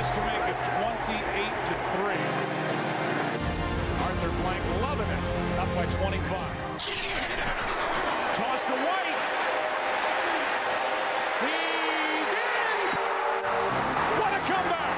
This to make it 28-3. Arthur Blank loving it. Up by 25. Toss to White. He's in! What a comeback!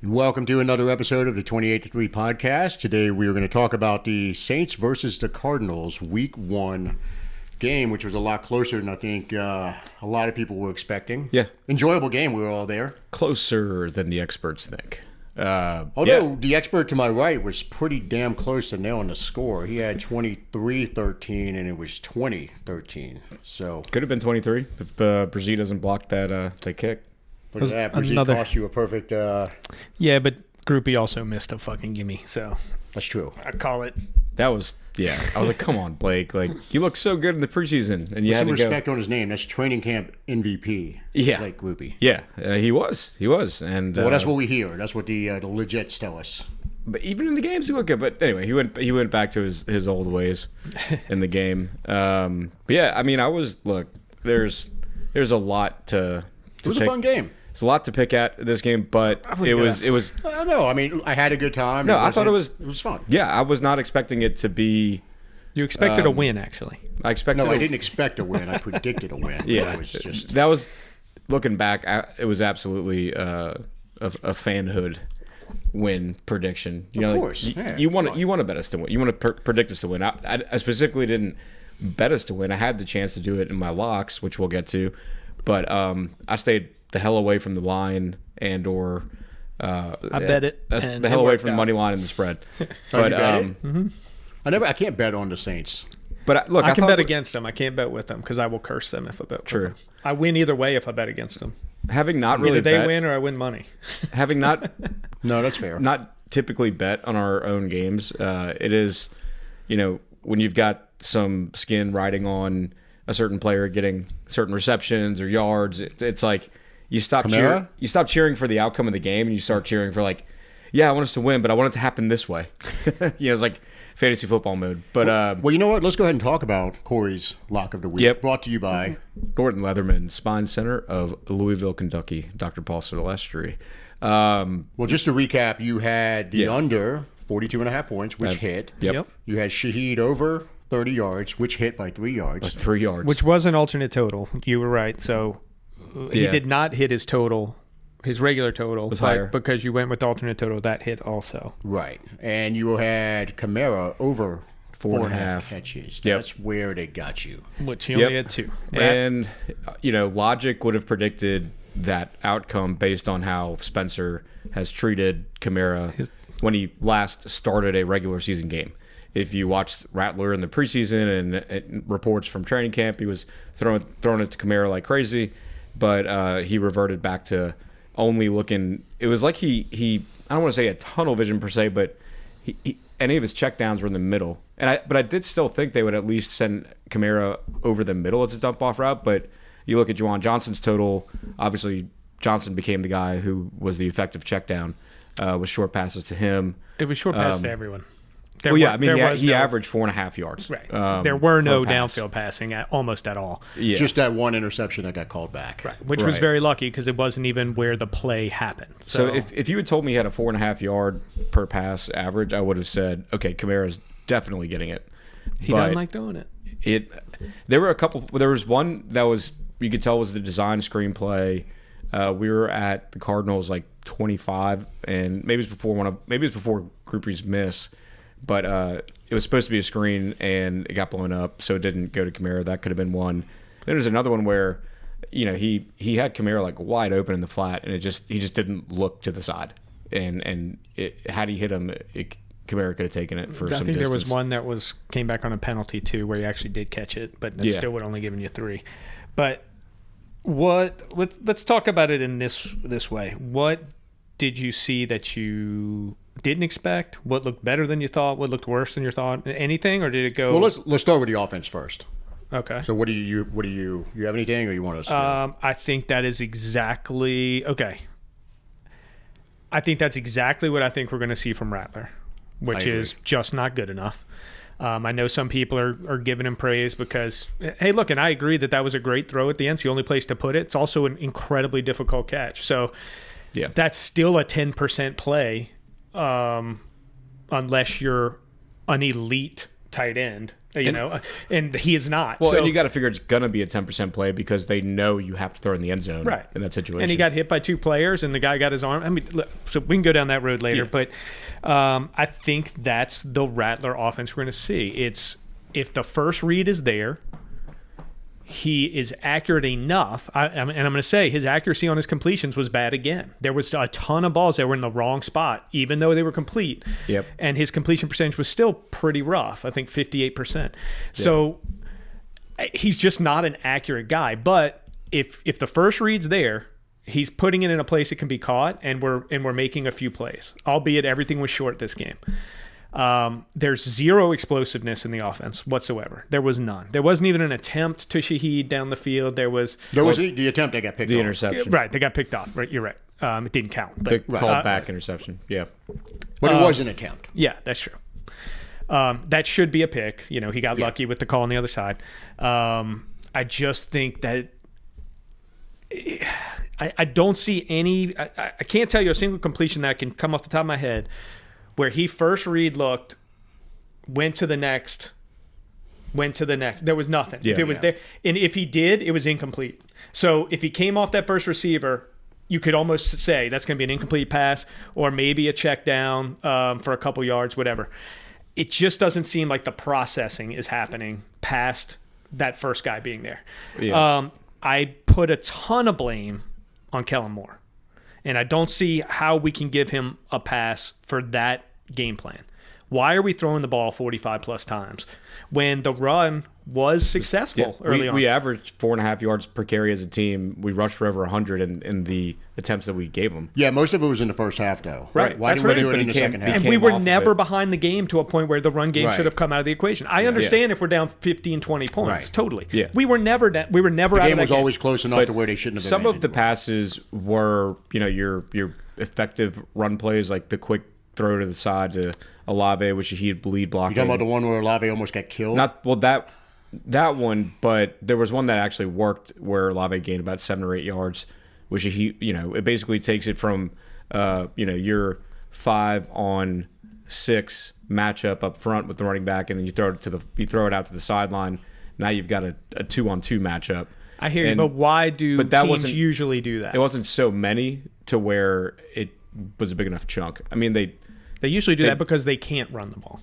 And welcome to another episode of the 28-3 podcast. Today we are going to talk about the Saints versus the Cardinals Week 1 game, which was a lot closer than I think a lot of people were expecting. Yeah. Enjoyable game. We were all there. Closer than the experts think. Although the expert to my right was pretty damn close to nailing the score. He had 23-13 and it was 20-13. So Could have been 23 if Brzee doesn't block that kick. look at that. Brzee cost you a perfect... Yeah, but Groupie also missed a fucking gimme, so That's true. I call it. That was, yeah. I was like, come on, Blake. Like, you look so good in the preseason. And you Put had some to respect on his name. That's training camp MVP. Yeah. Blake Groupie. Yeah, he was. He was. And Well, that's what we hear. That's what the legits tell us. But even in the games, he looked good. But anyway, he went back to his old ways in the game. But yeah, I mean, there's a lot to It was a pick. fun game. It's a lot to pick at this game, but it was. I don't know. I mean, I had a good time. No, I thought it was fun. Yeah, I was not expecting it to be. You expected a win, actually. I expected. No, I didn't expect a win. I predicted a win. Yeah, It was just... that was looking back. It was absolutely a fanhood win prediction. You know, Of course, you want to bet us to win. You want to predict us to win. I specifically didn't bet us to win. I had the chance to do it in my locks, which we'll get to, but I stayed the hell away from the line I bet it. And the hell it away worked from the out. money line and the spread. Oh, But you bet it? I can't bet on the Saints. but look, I can thought bet against them. I can't bet with them because I will curse them if I bet with True. them. I win either way if I bet against them. having not really Either they bet, win or I win money. having not No, that's fair. not typically bet on our own games. It is, when you've got some skin riding on a certain player getting certain receptions or yards, it's like you stop Kamara? cheering for the outcome of the game and you start cheering for like, yeah, I want us to win, but I want it to happen this way. It's like fantasy football mode. But Well, you know what? Let's go ahead and talk about Corey's lock of the week. Yep. Brought to you by... Gordon Leatherman, Spine Center of Louisville, Kentucky, Dr. Paul Silvestri. Well, just to recap, you had the Yeah. under 42.5 points, which hit. Yep. You had Shaheed over 30 yards, which hit by 3 yards. 3 yards. Which was an alternate total. You were right. So he Yeah. did not hit his total. His regular total Was but higher. because you went with alternate total. That hit also. Right. And you had Kamara over 4.5 catches. Yep. That's where they got you. Which he only had 2. And, logic would have predicted that outcome based on how Spencer has treated Kamara when he last started a regular season game. If you watched Rattler in the preseason and reports from training camp, he was throwing it to Kamara like crazy, but he reverted back to only looking. It was like he I don't want to say a tunnel vision per se, but he any of his checkdowns were in the middle. But I did still think they would at least send Kamara over the middle as a dump off route. But you look at Juwan Johnson's total. Obviously, Johnson became the guy who was the effective checkdown with short passes to him. It was short pass to everyone. He averaged 4.5 yards. Right. There were no per pass. downfield passing almost at all. Yeah. Just that one interception that got called back. Right. Which was Right. very lucky because it wasn't even where the play happened. So if you had told me he had a 4.5 yard per pass average, I would have said, okay, Kamara's definitely getting it. he doesn't like doing it. There were a couple. There was one that was you could tell was the design screenplay. We were at the Cardinals like 25, and maybe it's before Groupie's miss, but it was supposed to be a screen and it got blown up, so it didn't go to Kamara. That could have been one. Then there's another one where, he had Kamara like wide open in the flat, and he just didn't look to the side, and had he hit him, Kamara could have taken it for some distance. I think there was one that came back on a penalty too, where he actually did catch it, but that still would only given you 3. But let's talk about it in this way. What did you see that you didn't expect? What looked better than you thought? What looked worse than you thought? Anything, or did it go? Well, let's start with the offense first. Okay. So what do you have anything, or you want us to I think that is exactly okay. I think that's exactly what I think we're going to see from Rattler. which is just not good enough. I know some people are giving him praise because, hey, look, and I agree that was a great throw at the end. It's the only place to put it. It's also an incredibly difficult catch. So that's still a 10% play unless you're an elite tight end. And he is not. Well, and you got to figure it's going to be a 10% play because they know you have to throw in the end zone in that situation. And he got hit by 2 players, and the guy got his arm. I mean, look, so we can go down that road later, but I think that's the Rattler offense we're going to see. It's if the first read is there, he is accurate enough. And I'm going to say his accuracy on his completions was bad again. There was a ton of balls that were in the wrong spot, even though they were complete. Yep. And his completion percentage was still pretty rough. I think 58%. So he's just not an accurate guy. But if the first read's there, he's putting it in a place it can be caught, and we're making a few plays. Albeit everything was short this game. There's zero explosiveness in the offense whatsoever. There was none. There wasn't even an attempt to Shaheed down the field. There was the attempt that got picked off. The interception. Right, they got picked off. Right, you're right. It didn't count. But, the called back interception. Yeah. But it was an attempt. Yeah, that's true. That should be a pick. He got lucky with the call on the other side. I just think that I don't see any. I can't tell you a single completion that can come off the top of my head where he first read looked, went to the next. There was nothing. If it was there, and if he did, it was incomplete. So if he came off that first receiver, you could almost say that's going to be an incomplete pass or maybe a check down for a couple yards, whatever. It just doesn't seem like the processing is happening past that first guy being there. Yeah. I put a ton of blame on Kellen Moore, and I don't see how we can give him a pass for that game plan. Why are we throwing the ball 45 plus times when the run was successful early on? We averaged 4.5 yards per carry as a team. We rushed for over 100 in the attempts that we gave them. Yeah, most of it was in the first half, though. Right. Why didn't we do it in the second half? And we were never behind the game to a point where the run game should have come out of the equation. I understand if we're down 15, 20 points. Right. Totally. Yeah. We were never out of that game. The game was always close enough to where they shouldn't have been. Some of the passes were, your effective run plays, like the quick throw to the side to Olave, which he had lead blocking. You talking about the one where Olave almost got killed? That one, but there was one that actually worked where Olave gained about 7 or 8 yards, which it basically takes it from your 5-on-6 matchup up front with the running back, and then you throw it out to the sideline. Now you've got a 2-on-2 matchup. I hear you, but why do teams usually do that? It wasn't so many to where it was a big enough chunk. I mean, they usually do that because they can't run the ball.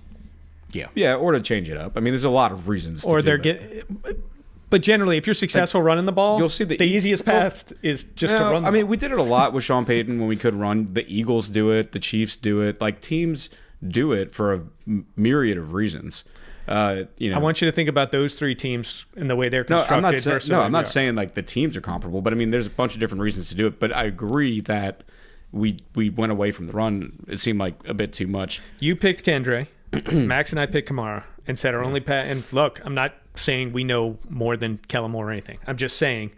Yeah, or to change it up. I mean, there's a lot of reasons. But generally, if you're successful running the ball, you'll see the easiest path is just to run the ball. I mean, we did it a lot with Sean Payton when we could run. The Eagles do it. The Chiefs do it. Like, teams do it for a myriad of reasons. I want you to think about those 3 teams and the way they're constructed. I'm not saying like the teams are comparable, but I mean, there's a bunch of different reasons to do it. But I agree that we went away from the run. It seemed like a bit too much. You picked Kendre. Max and I picked Kamara and said our only pass. And look, I'm not saying we know more than Kellen Moore or anything. I'm just saying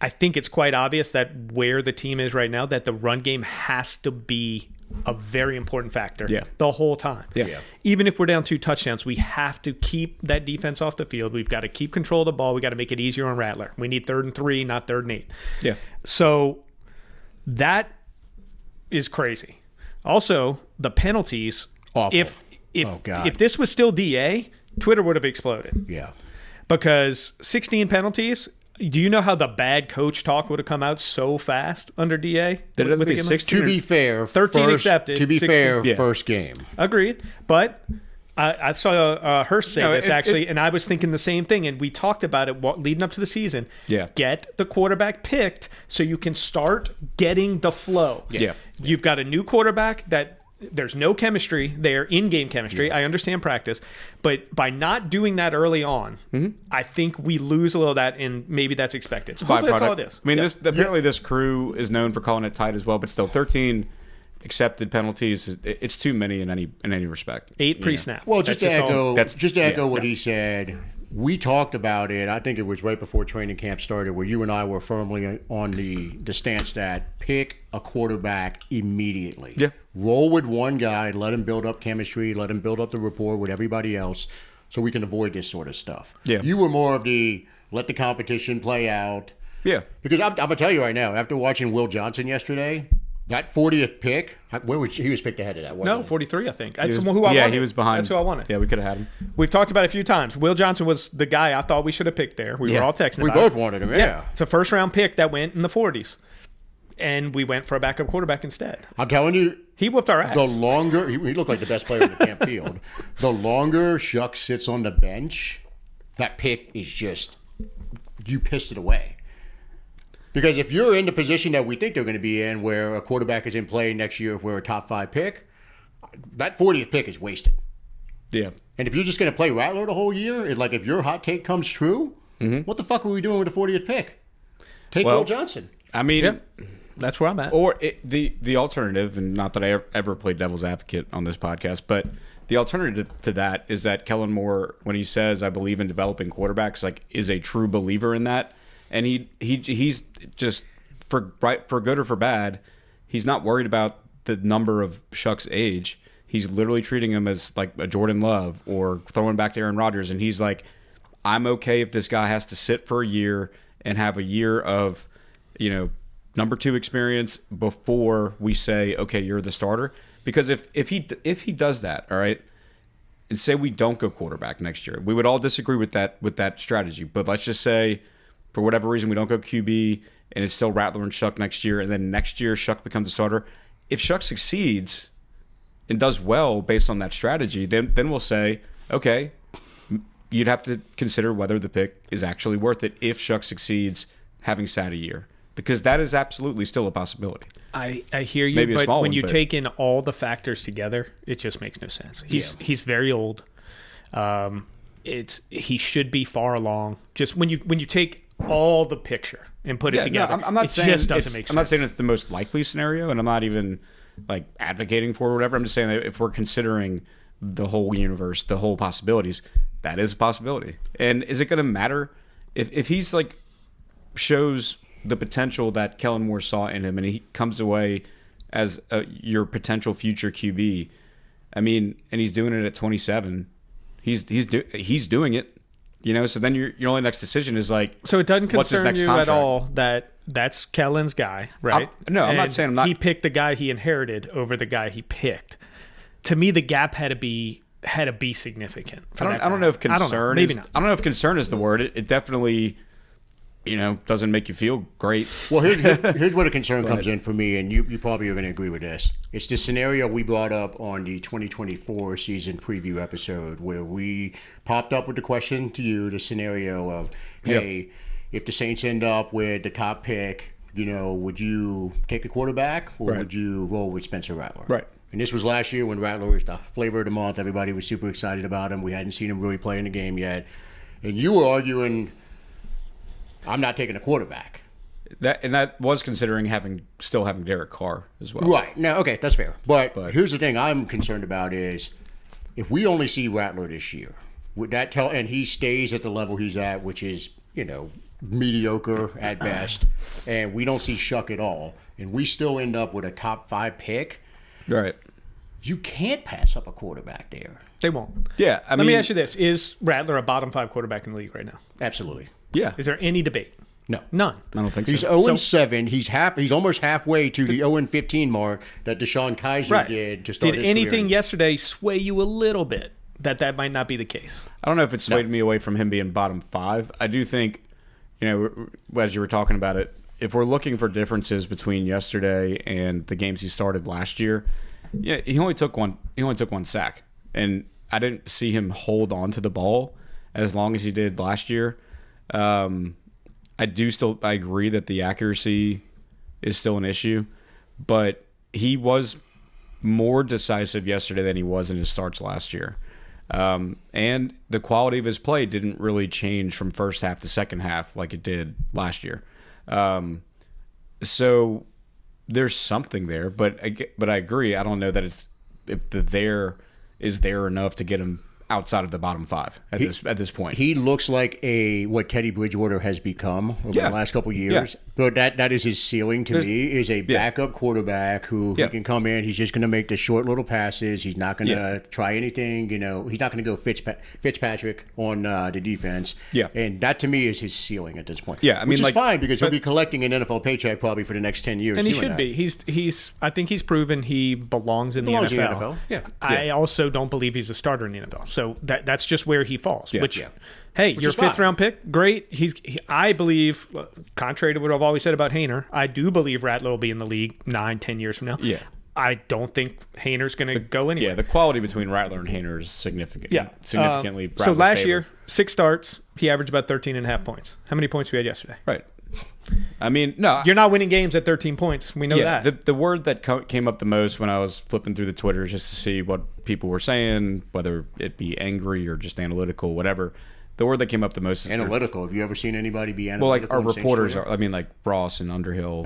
I think it's quite obvious that where the team is right now, that the run game has to be a very important factor the whole time. Yeah. Even if we're down 2 touchdowns, we have to keep that defense off the field. We've got to keep control of the ball. We got to make it easier on Rattler. We need 3rd and 3, not 3rd and 8. Yeah. So that is crazy. Also, the penalties. Awful. If this was still DA, Twitter would have exploded. Yeah. Because 16 penalties. Do you know how the bad coach talk would have come out so fast under DA? Did it be 16? To be fair, 13 accepted. To be 16. fair, first game. Agreed. But I saw Hurst say this actually, and I was thinking the same thing. And we talked about it leading up to the season. Yeah. Get the quarterback picked so you can start getting the flow. Yeah. You've got a new quarterback that there's no chemistry there, in-game chemistry. I understand practice. But by not doing that early on, I think we lose a little of that, and maybe that's expected. So hopefully that's all it is. I mean, apparently this crew is known for calling it tight as well, but still 13 accepted penalties. It's too many in any respect. 8 pre-snap. Well, just to echo what he said, we talked about it. I think it was right before training camp started, where you and I were firmly on the stance that pick a quarterback immediately. Yeah. Roll with one guy, let him build up chemistry, let him build up the rapport with everybody else, so we can avoid this sort of stuff. Yeah. You were more of the let the competition play out. Yeah. Because I'm gonna tell you right now, after watching Will Johnson yesterday, that 40th pick, where was he was picked ahead of that? No, 43, I think. That's who I wanted. Yeah, he was behind. That's who I wanted. Yeah, we could have had him. We've talked about it a few times. Will Johnson was the guy I thought we should have picked there. We were all texting We about both it. wanted him, yeah. It's a first-round pick that went in the 40s. And we went for a backup quarterback instead. I'm telling you, He whooped our ass. the longer he looked like the best player in the camp field, the longer Shucks sits on the bench, that pick is just you pissed it away. Because if you're in the position that we think they're going to be in, where a quarterback is in play next year, if we're a top 5 pick, that 40th pick is wasted. Yeah. And if you're just going to play Rattler the whole year, if your hot take comes true, what the fuck are we doing with the 40th pick? Take Will Johnson. I mean, Yeah. That's where I'm at. or the alternative, and not that I ever played devil's advocate on this podcast, but the alternative to that is that Kellen Moore, when he says, I believe in developing quarterbacks, like, is a true believer in that. And he's just, for good or for bad, he's not worried about the number of Shuck's age. He's literally treating him as like a Jordan Love or throwing back to Aaron Rodgers. And he's like, I'm okay if this guy has to sit for a year and have a year of, number 2 experience before we say, okay, you're the starter. Because if he does that, all right, and say we don't go quarterback next year, we would all disagree with that strategy. But let's just say, for whatever reason, we don't go QB, and it's still Rattler and Shuck next year, and then next year Shuck becomes the starter. If Shuck succeeds and does well based on that strategy, then we'll say, okay, you'd have to consider whether the pick is actually worth it if Shuck succeeds having sat a year. Because that is absolutely still a possibility. I hear you, Maybe a but small when one, you but- take in all the factors together, it just makes no sense. He's very old. He should be far along. Just when you take all the picture and put it together, I'm not saying just doesn't make sense. I'm not saying it's the most likely scenario, and I'm not even like advocating for it or whatever. I'm just saying that if we're considering the whole universe, the whole possibilities, that is a possibility. And is it going to matter if he's like shows the potential that Kellen Moore saw in him, and he comes away as your potential future QB? I mean, and he's doing it at 27. He's doing it. So then your only next decision is like, so it doesn't what's his concern next you contract? at all that that's Kellen's guy, right? I'm not And saying I'm not. He picked the guy he inherited over the guy he picked. To me, the gap had to be significant. I don't know if concern Maybe is. not. I don't know if concern is the word. It definitely, doesn't make you feel great. Well, here's where the concern comes in for me, and you probably are going to agree with this. It's the scenario we brought up on the 2024 season preview episode, where we popped up with the question to you, the scenario of, hey, if the Saints end up with the top pick, would you take a quarterback or would you roll with Spencer Rattler? Right. And this was last year when Rattler was the flavor of the month. Everybody was super excited about him. We hadn't seen him really play in the game yet. And you were arguing, I'm not taking a quarterback. That was considering still having Derek Carr as well. Right. No, okay, that's fair. But here's the thing I'm concerned about is if we only see Rattler this year, would that tell, and he stays at the level he's at, which is, mediocre at best, and we don't see Shuck at all, and we still end up with a top 5 pick, Right. you can't pass up a quarterback there. They won't. Yeah. Let me ask you this: is Rattler a bottom 5 quarterback in the league right now? Absolutely. Yeah. Is there any debate? No. None. I don't think He's so. 0-7. He's almost halfway to the 0-15 mark that Deshaun Kaiser did to start Did his anything career. yesterday sway you a little bit that might not be the case? I don't know if it swayed me away from him being bottom 5. I do think, as you were talking about it, if we're looking for differences between yesterday and the games he started last year, he only took one sack, and I didn't see him hold on to the ball as long as he did last year. I agree that the accuracy is still an issue, but he was more decisive yesterday than he was in his starts last year. And the quality of his play didn't really change from first half to second half like it did last year. So there's something there, but I agree. I don't know that if the there is there enough to get him outside of the bottom 5 at this point. He looks like what Teddy Bridgewater has become over the last couple of years. Yeah. But that is his ceiling to me, is a backup quarterback who he can come in. He's just going to make the short little passes. He's not going to try anything. He's not going to go Fitzpatrick on the defense. Yeah. And that to me is his ceiling at this point. Yeah, which is fine because he'll be collecting an NFL paycheck probably for the next 10 years. And he should be. I think he's proven he belongs in the Belongs in NFL. the NFL. Yeah. I also don't believe he's a starter in the NFL. So that's just where he falls. Yeah. Hey, your 5th round pick, great. I believe, contrary to what I've always said about Haener, I do believe Rattler will be in the league 9-10 years from now. Yeah. I don't think Haener's going to go anywhere. Yeah, the quality between Rattler and Haener is significant. Yeah. Significantly. So last year, 6 starts, he averaged about 13.5 points. How many points we had yesterday? Right. I mean, no. You're not winning games at 13 points. We know that. The word that came up the most when I was flipping through the Twitters just to see what people were saying, whether it be angry or just analytical, whatever. The word that came up the most is analytical. Have you ever seen anybody be analytical? Well, like our reporters are. I mean, like Ross and Underhill.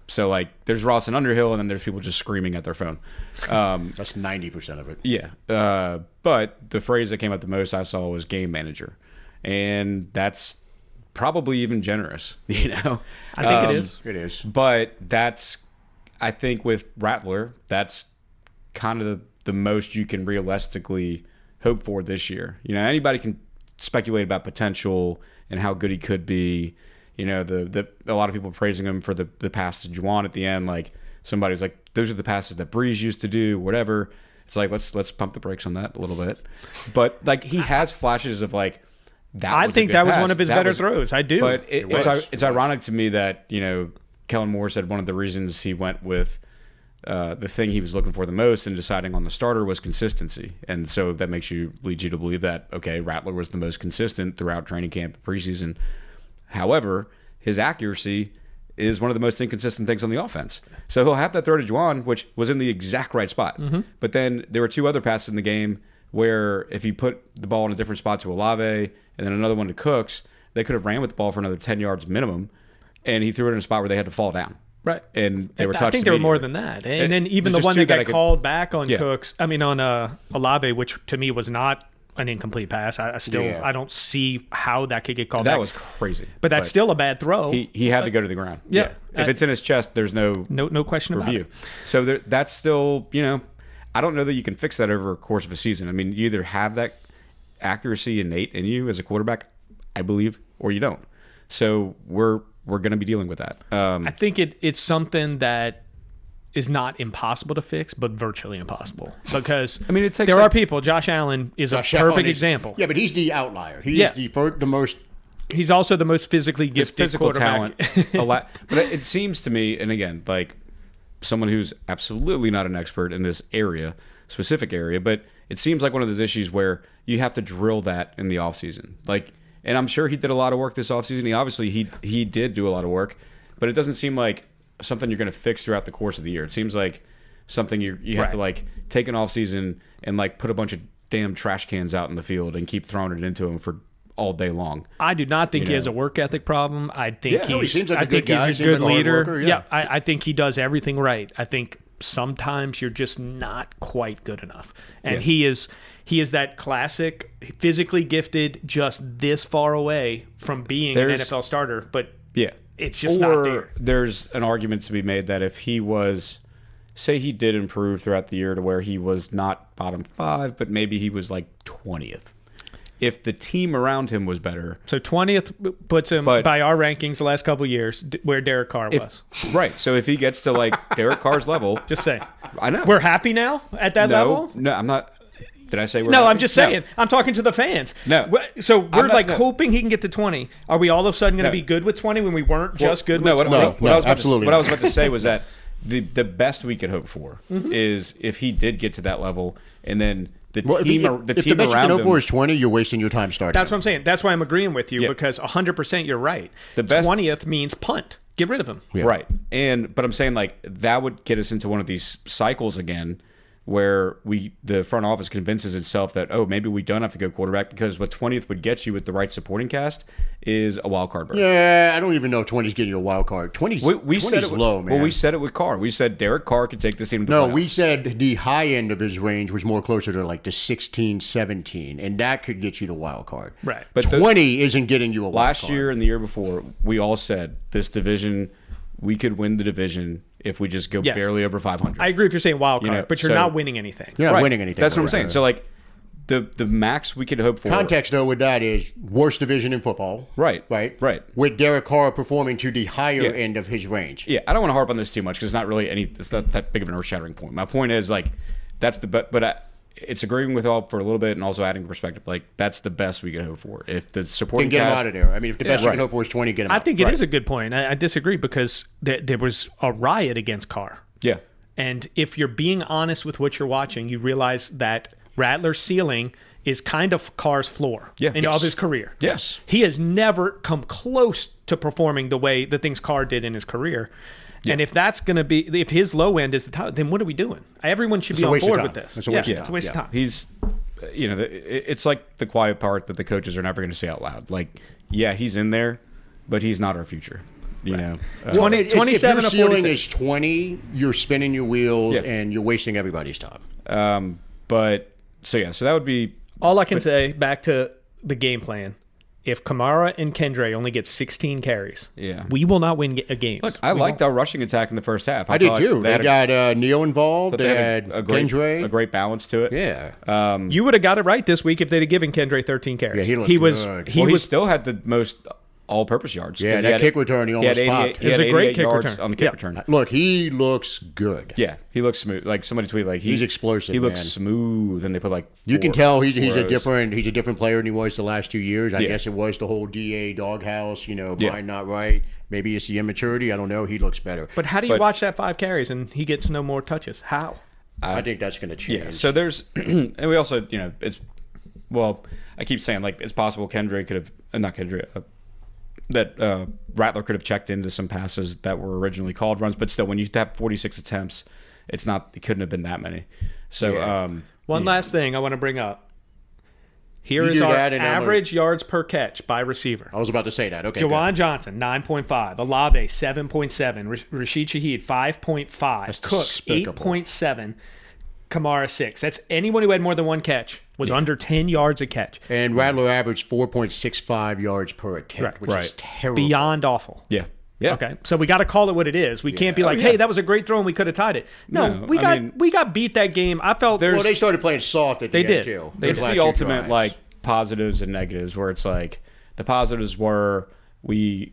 So like there's Ross and Underhill, and then there's people just screaming at their phone. That's 90% of it. Yeah. But the phrase that came up the most I saw was game manager, and that's probably even generous. I think it is. It is. But I think with Rattler, that's kind of the most you can realistically hope for this year. Anybody can speculate about potential and how good he could be. A lot of people praising him for the pass to Juwan at the end. Like somebody's like, those are the passes that Breeze used to do, whatever. It's like let's pump the brakes on that a little bit. But like he has flashes of like that. I think that was one of his better throws. I do. But it's ironic to me that Kellen Moore said one of the reasons he went with the thing he was looking for the most in deciding on the starter was consistency. And so that leads you to believe that, okay, Rattler was the most consistent throughout training camp and preseason. However, his accuracy is one of the most inconsistent things on the offense. So he'll have that throw to Juwan, which was in the exact right spot. Mm-hmm. But then there were 2 other passes in the game where if he put the ball in a different spot to Olave and then another one to Cooks, they could have ran with the ball for another 10 yards minimum, and he threw it in a spot where they had to fall down. Right. And they were touched. I think there were more than that. And then even the one that got called back on on Olave, which to me was not an incomplete pass. I don't see how that could get called back. That was crazy. But that's still a bad throw. He had to go to the ground. Yeah. If it's in his chest, there's no question review. about it. So that's still, I don't know that you can fix that over a course of a season. I mean, you either have that accuracy innate in you as a quarterback, I believe, or you don't. So we're going to be dealing with that. I think it's something that is not impossible to fix, but virtually impossible. Because there are people. Josh Allen is a perfect example. Yeah, but he's the outlier. He's the most. He's also the most physically gifted physical quarterback. Talent. A lot, but it seems to me, and again, like someone who's absolutely not an expert in this specific area, but it seems like one of those issues where you have to drill that in the offseason. And I'm sure he did a lot of work this offseason. He did do a lot of work, but it doesn't seem like something you're going to fix throughout the course of the year. It seems like something you have to take an offseason and put a bunch of damn trash cans out in the field and keep throwing it into him for all day long. I do not think he has a work ethic problem. I think he seems like he's a good leader. I think he does everything right. I think sometimes you're just not quite good enough. And he is that classic physically gifted, just this far away from being an NFL starter, but it's just not there. There's an argument to be made that if he was, say he did improve throughout the year to where he was not bottom 5, but maybe he was 20th. If the team around him was better. So 20th puts him, by our rankings the last couple of years, where Derek Carr was. Right. So if he gets to Derek Carr's level. Just say. I know. We're happy now at that level? No, I'm not. Did I say we're No, happy? I'm just saying. No. I'm talking to the fans. No. So we're hoping he can get to 20. Are we all of a sudden going to be good with 20 when we weren't just good with 20? What I was about to say was that the best we could hope for is if he did get to that level and then the team if the best you can hope for is 20, you're wasting your time starting. That's what I'm saying. That's why I'm agreeing with you because 100% you're right. The best 20th means punt. Get rid of him. Yeah. Right. But I'm saying that would get us into one of these cycles again where the front office convinces itself that, oh, maybe we don't have to go quarterback because what 20th would get you with the right supporting cast is a wild card berth. Yeah, I don't even know if 20's getting you a wild card. 20's Said it low, man. Well, we said it with Carr. We said Derek Carr could take this team to the playoffs. We said the high end of his range was more closer to like the 16, 17, and that could get you the wild card. Right. But 20 isn't getting you a wild card. Last year and the year before, we all said this division, we could win the division if we just go barely over 500. I agree if you're saying wild card, but you're not winning anything. You're not winning anything. That's what I'm saying. So, like, the max we could hope for. Context, though, with that is worst division in football. Right. With Derek Carr performing to the higher end of his range. Yeah, I don't want to harp on this too much because it's not that big of an earth-shattering point. My point is, like, that's it's agreeing with all for a little bit and also adding perspective. Like, that's the best we can hope for. If the supporting then get cast, him out of there. I mean, if the best you can hope for is 20, get him out. I think it is a good point. I disagree because there was a riot against Carr. Yeah. And if you're being honest with what you're watching, you realize that Rattler's ceiling is kind of Carr's floor of his career. Yes. He has never come close to performing the way the things Carr did in his career. Yeah. And if that's going to be, if his low end is the top, then what are we doing? Everyone should be on board with this. It's a waste of time. He's, it's like the quiet part that the coaches are never going to say out loud. Like, yeah, he's in there, but he's not our future. You know, 27 if your or ceiling 46. is 20, you're spinning your wheels and you're wasting everybody's time. So that would be all I can say. Back to the game plan. If Kamara and Kendre only get 16 carries, we will not win a game. Look, I liked our rushing attack in the first half. I did too. They got Neo involved. They had a great balance to it. Yeah. You would have got it right this week if they'd have given Kendre 13 carries. Yeah, he looked good. He still had the most all-purpose yards. Yeah, that kick return, he almost popped. He had a great kick yards return on the kick return. Look, he looks good. Yeah, he looks smooth. Like somebody tweeted, like he's explosive. He looks smooth, and they put like you can tell he's a different player than he was the last 2 years. I guess it was the whole DA doghouse, mind not right. Maybe it's the immaturity. I don't know. He looks better. But how do you watch that 5 carries and he gets no more touches? How? I think that's going to change. Yeah. So there's, and we also, I keep saying like it's possible Kendre could have not Kendre. That Rattler could have checked into some passes that were originally called runs, but still, when you have 46 attempts, it couldn't have been that many. So, one last thing I want to bring up. Here is our average yards per catch by receiver. I was about to say that. Okay. Jawan Johnson, 9.5. Olave, 7.7. Rashid Shaheed, 5.5. Cooks, 8.7. Kamara, 6. That's anyone who had more than one catch was under 10 yards a catch. And Rattler averaged 4.65 yards per attempt, which is terrible. Beyond awful. Yeah. Yeah. Okay. So we got to call it what it is. We can't be like, hey, that was a great throw and we could have tied it. No, we got beat that game. I felt they started playing soft at the end too. It's the ultimate like positives and negatives where it's like the positives were we,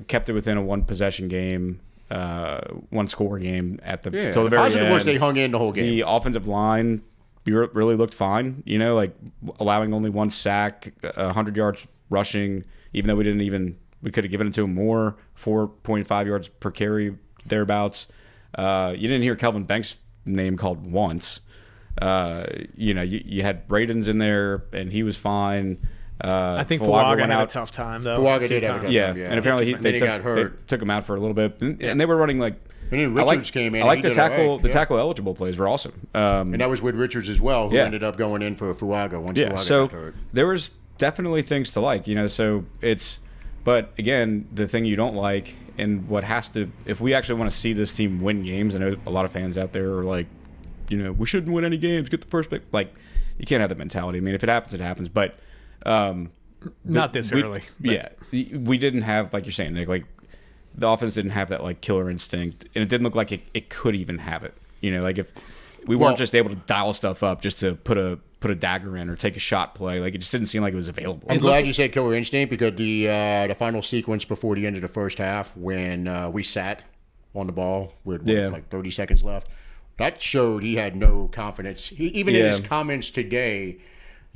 kept it within a one possession game. One score game till the very positive end. Was they hung in the whole game. The offensive line really looked fine. Like allowing only one sack, 100 yards rushing, even though we could have given it to him more, 4.5 yards per carry thereabouts. You didn't hear Kelvin Banks' name called once. You had Braden's in there and he was fine. I think Fuaga had a tough time, though. Fuaga did have a tough time, and apparently they got hurt. They took him out for a little bit, and they were running like. And then Richards came in. I like the tackle. The tackle eligible plays were awesome, and that was with Richards as well, who ended up going in for Fuaga once Fuaga got hurt. There was definitely things to like, So it's, but again, the thing you don't like, and what has to, if we actually want to see this team win games, I know a lot of fans out there are like, we shouldn't win any games. Get the first pick. Like, you can't have that mentality. I mean, if it happens, it happens, but. Not this early. Yeah, we didn't have, like you're saying, like the offense didn't have that like killer instinct, and it didn't look like it could even have it. Like if we weren't just able to dial stuff up just to put a dagger in or take a shot play, like it just didn't seem like it was available. I'm glad you said killer instinct because the final sequence before the end of the first half when we sat on the ball with like 30 seconds left, that showed he had no confidence. Even in his comments today.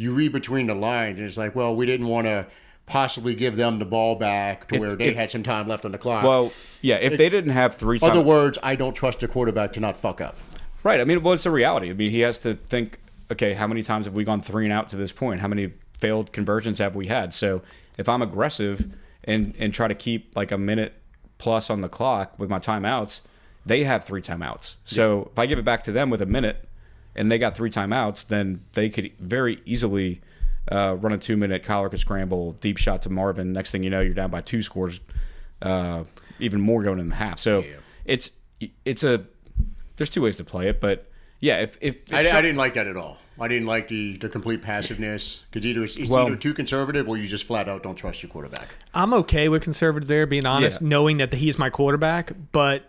You read between the lines, and it's like, well, we didn't want to possibly give them the ball back to where they had some time left on the clock. Well, yeah, if they didn't have 3 times. Other words, I don't trust the quarterback to not fuck up. Right. I mean, well, it's a reality. I mean, he has to think, okay, how many times have we gone 3 and out to this point? How many failed conversions have we had? So if I'm aggressive and try to keep like a minute plus on the clock with my timeouts, they have 3 timeouts. So if I give it back to them with a minute, and they got 3 timeouts, then they could very easily run a 2-minute Kyler could scramble, deep shot to Marvin. Next thing you know, you're down by 2 scores, even more going in the half. So it's there's 2 ways to play it, but yeah, if I didn't like that at all. I didn't like the complete passiveness because it's either too conservative or you just flat out don't trust your quarterback. I'm okay with conservative there, being honest, knowing that he's my quarterback, but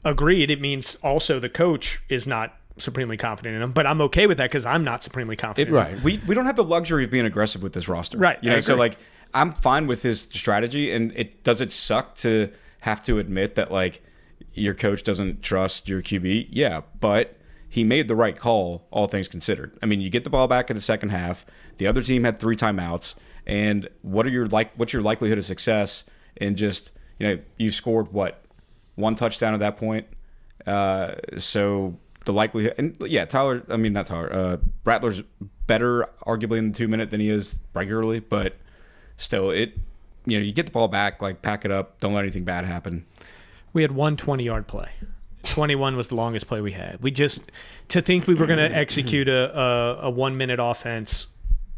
agreed, it means also the coach is not supremely confident in him, but I'm okay with that because I'm not supremely confident in him. We don't have the luxury of being aggressive with this roster. Right. You know, so like I'm fine with his strategy, and it suck to have to admit that like your coach doesn't trust your QB. Yeah, but he made the right call, all things considered. I mean, you get the ball back in the second half. The other team had 3 timeouts, and what's your likelihood of success? And just you scored 1 touchdown at that point. So the likelihood, and Rattler's better arguably in the 2-minute than he is regularly, but still, you get the ball back, like pack it up, don't let anything bad happen. We had 1 20-yard play. 21 was the longest play we had. To think we were going to execute a 1-minute offense.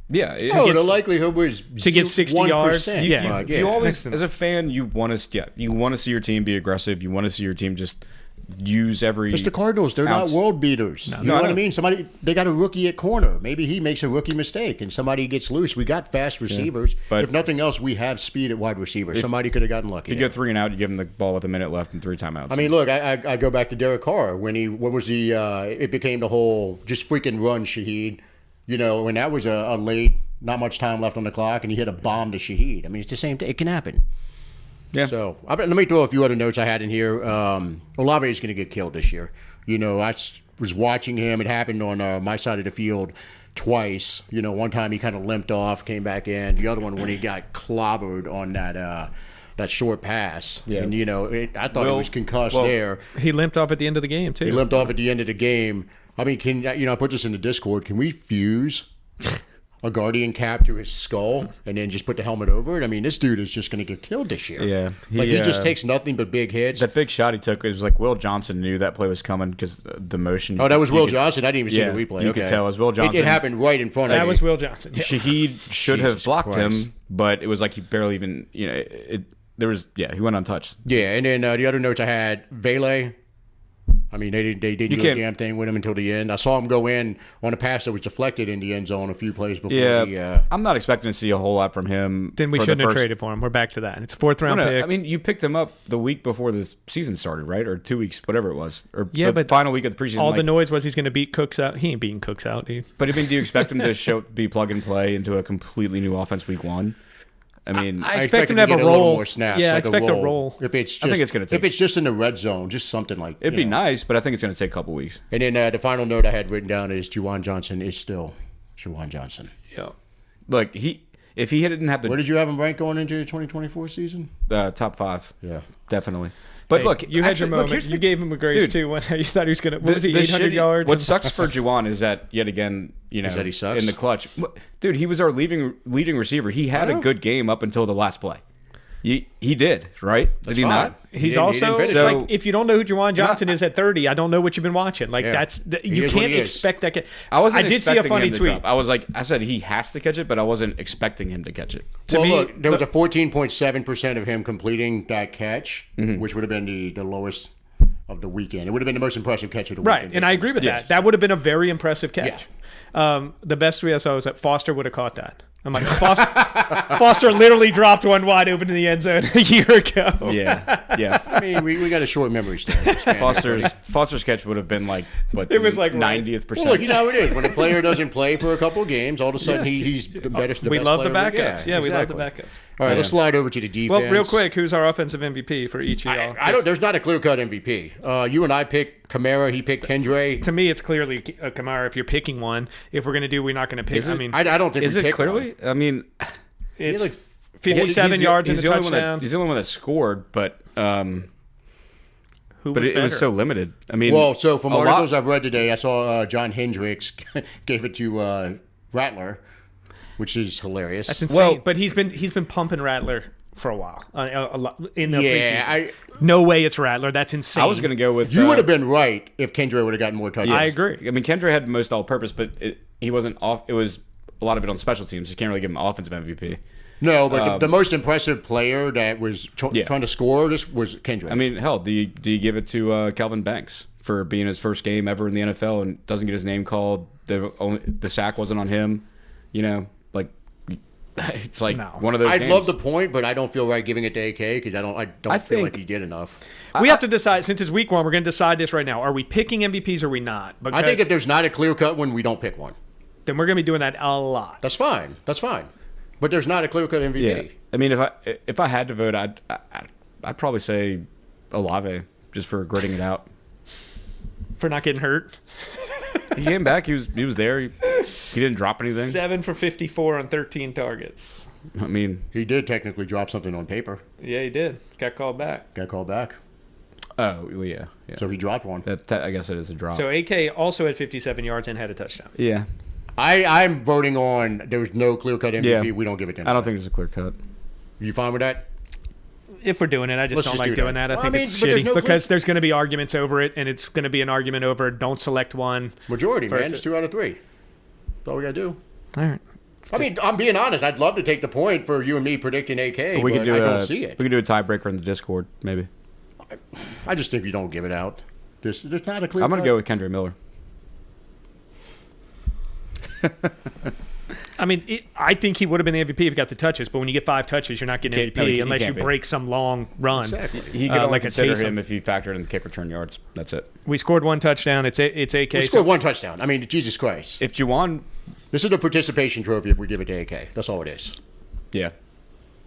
Yeah. The likelihood was to get 60 yards. Yeah. You always, as a fan, you want to see your team be aggressive. You want to see your team just use every. It's the Cardinals. They're not world beaters. You know what I mean? They got a rookie at corner. Maybe he makes a rookie mistake and somebody gets loose. We got fast receivers. But if nothing else, we have speed at wide receiver. Somebody could have gotten lucky. If you go 3 and out, you give him the ball with a minute left and 3 timeouts. I mean, look, I go back to Derek Carr when it became the whole just freaking run Shaheed. When that was a late, not much time left on the clock, and he hit a bomb to Shaheed. I mean, it's the same thing. It can happen. Yeah. So let me throw a few other notes I had in here. Olave is going to get killed this year. I was watching him. It happened on my side of the field twice. One time he kind of limped off, came back in. The other one when he got clobbered on that short pass. Yeah. And I thought he was concussed there. He limped off at the end of the game too. He limped off at the end of the game. I mean, I put this in the Discord. Can we fuse a Guardian cap to his skull and then just put the helmet over it? I mean, this dude is just going to get killed this year. Yeah. He just takes nothing but big hits. That big shot he took, it was like Will Johnson knew that play was coming because the motion. Oh, that was Will Johnson? I didn't even see the replay. You could tell it was Will Johnson. It happened right in front of me. That was Will Johnson. Yeah. Shaheed should have blocked him, but it was like he barely even, he went untouched. Yeah, and then the other notes I had, Vele. I mean, they didn't do a damn thing with him until the end. I saw him go in on a pass that was deflected in the end zone a few plays before. Yeah, I'm not expecting to see a whole lot from him. Then we shouldn't have traded for him. We're back to that. It's a 4th-round pick. I mean, you picked him up the week before the season started, right? Or 2 weeks, whatever it was. Or the final week of the preseason. All the noise was he's going to beat Cooks out. He ain't beating Cooks out, dude. But I mean, do you expect him to be plug and play into a completely new offense week 1? I mean, I expect him to have a role. More snaps, I expect a role. I think it's going to take. If it's just in the red zone, just something like. It'd be nice, but I think it's going to take a couple weeks. And then the final note I had written down is Juwan Johnson is still Juwan Johnson. Yeah. Look, if he didn't have the. Where did you have him rank going into the 2024 season? Top 5. Yeah, definitely. But look, you had your moment. You gave him a grace too when you thought he was going to. What was he? 800 yards. What sucks for Juwan is that yet again, is that he sucks in the clutch. Dude, he was our leading receiver. He had a good game up until the last play. He did, right? Did he not? He's also like, if you don't know who Juwan Johnson is at 30, I don't know what you've been watching. Like you can't expect that. I did see a funny tweet. I said he has to catch it, but I wasn't expecting him to catch it. Look, there was a 14.7% of him completing that catch, which would have been the lowest of the weekend. It would have been the most impressive catch of the weekend. Right, and I agree with that. That would have been a very impressive catch. Yeah. The best we saw was that Foster would have caught that. I'm like, Foster literally dropped one wide open in the end zone a year ago. Yeah. I mean, we got a short memory span. Foster's catch would have been like, what, it was like 90th percent. Well, look, you know how it is. When a player doesn't play for a couple of games, all of a sudden he's the best We love the player. backups. Yeah, we love the backups. All right, let's slide over to the defense. Well, real quick, who's our offensive MVP for each of y'all? There's not a clear-cut MVP. You and I picked Kamara. He picked Kendre. To me, it's clearly Kamara. If you're picking one, if we're going to do, we're not going to pick. I don't think. Is it clearly? One. I mean, it's 57 yards in the touchdown. He's the only one that scored, but it was so limited. I mean, well, so from articles I've read today, I saw John Hendricks gave it to Rattler, which is hilarious. That's insane. But he's been pumping Rattler for a while. In the preseason. I, No way it's Rattler. That's insane. I was going to go with you would have been right if Kendra would have gotten more touches. I agree. I mean, Kendra had most all-purpose, but he wasn't off. It was a lot of it on special teams. You can't really give him offensive MVP. No, but the most impressive player that was trying to score this was Kendra. I mean, hell, do you give it to Kelvin Banks for being his first game ever in the NFL and doesn't get his name called? The sack wasn't on him. You know, like it's like one of those. I'd games. love the point, but I don't feel right giving it to AK because I don't feel like he did enough. We have to decide, since it's week 1, we're going to decide this right now. Are we picking MVPs or are we not? Because I think if there's not a clear-cut one, we don't pick one. then we're going to be doing that a lot. That's fine. But there's not a clear-cut MVP. Yeah, I mean, if I had to vote, I'd probably say Olave just for gritting it out. For not getting hurt. He came back. He was there. He didn't drop anything. 7 for 54 on 13 targets. I mean, He did technically drop something on paper. Yeah, he did. Got called back. Got called back. oh well, yeah. So he dropped one. That I guess it is a drop. So AK also had 57 yards and had a touchdown. yeah, I'm voting on there's no clear-cut MVP. Yeah. We don't give it to him. I don't think there's a clear cut. You fine with that? If we're doing it, I just Let's don't just like do doing that. that. I Well, think I mean, it's but there's shitty no because there's going to be arguments over it, and it's going to be an argument over don't select one. Majority, man. Versus- It's 2 out of 3. That's all we got to do. All right. I mean, I'm being honest. I'd love to take the point for you and me predicting AK, We but could do I don't see it. We could do a tiebreaker in the Discord, maybe. I just think you don't give it out. There's not a clear I'm gonna go with Kendra Miller. I mean, I think he would have been the MVP if he got the touches, but when you get 5 touches, you're not getting Can't- MVP no, you unless you can't be. break some long run. Exactly. He could only like a consider Taysom. him if you factor in the kick return yards. That's it. We scored 1 touchdown. It's AK. We scored 1 touchdown. I mean, Jesus Christ. If Juwan, This is the participation trophy if we give it to AK. That's all it is. yeah,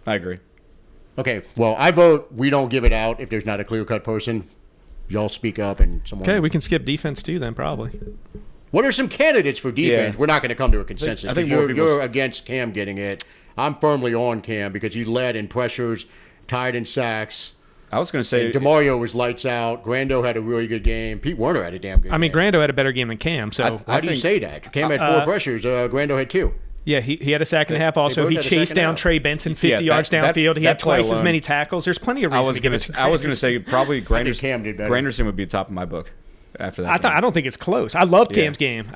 I agree. Okay, well, I vote we don't give it out if there's not a clear-cut person. Y'all speak up and someone... Okay, we can skip defense too then, probably. What are some candidates for defense? Yeah. We're not going to come to a consensus. I think 'cause more people- you're against Cam getting it. I'm firmly on Cam because he led in pressures, tied in sacks. I was gonna say DeMario was lights out. Grando had a really good game. Pete Werner had a damn good game. I mean, Grando had a better game than Cam, so Why do you think- say that? Cam had 4 pressures. Grando had 2. yeah, he had a sack and a half. Also, both he had a chased sack and a down half. Trey Benson 50 Yeah, yards that- downfield. He that had play twice as alone- many tackles. There's plenty of reasons to give it to I was gonna say probably Granderson. Cam did better. Granderson would be top of my book after that. I don't think it's close. I love Yeah. Cam's game.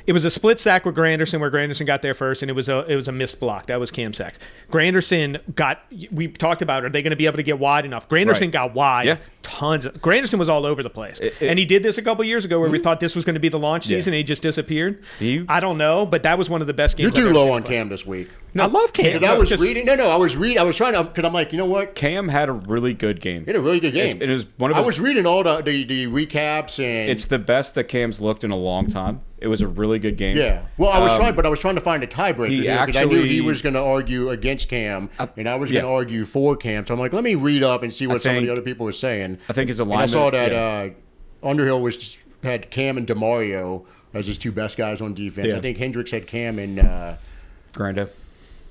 It was a split sack with Granderson where Granderson got there first, and it was a missed block. That was Cam's sacks. Granderson we talked about, are they going to be able to get wide enough? Granderson Right. got wide. Yeah. Tons. Granderson was all over the place. And he did this a couple years ago where we thought this was going to be the launch Yeah. season, and he just disappeared. He- I don't know, but that was one of the best You're games. I've too ever low seen on him play. Cam this week. I love Cam. Because I was Just- reading. No, I was trying to, because I'm like, you know what? Cam had a really good game. He had a really good game. It was one of I his- was reading all the recaps and It's the best that Cam's looked in a long time. It was a really good game. yeah. Well, I was trying to find a tiebreaker he here because I knew he actually- was going to argue against Cam, and I was yeah. going to argue for Cam. So I'm like, let me read up and see what some of think- the other people were saying. I think his And I alignment. saw that yeah. Underhill had Cam and DeMario as his 2 best guys on defense. Yeah. I think Hendricks had Cam and Grando.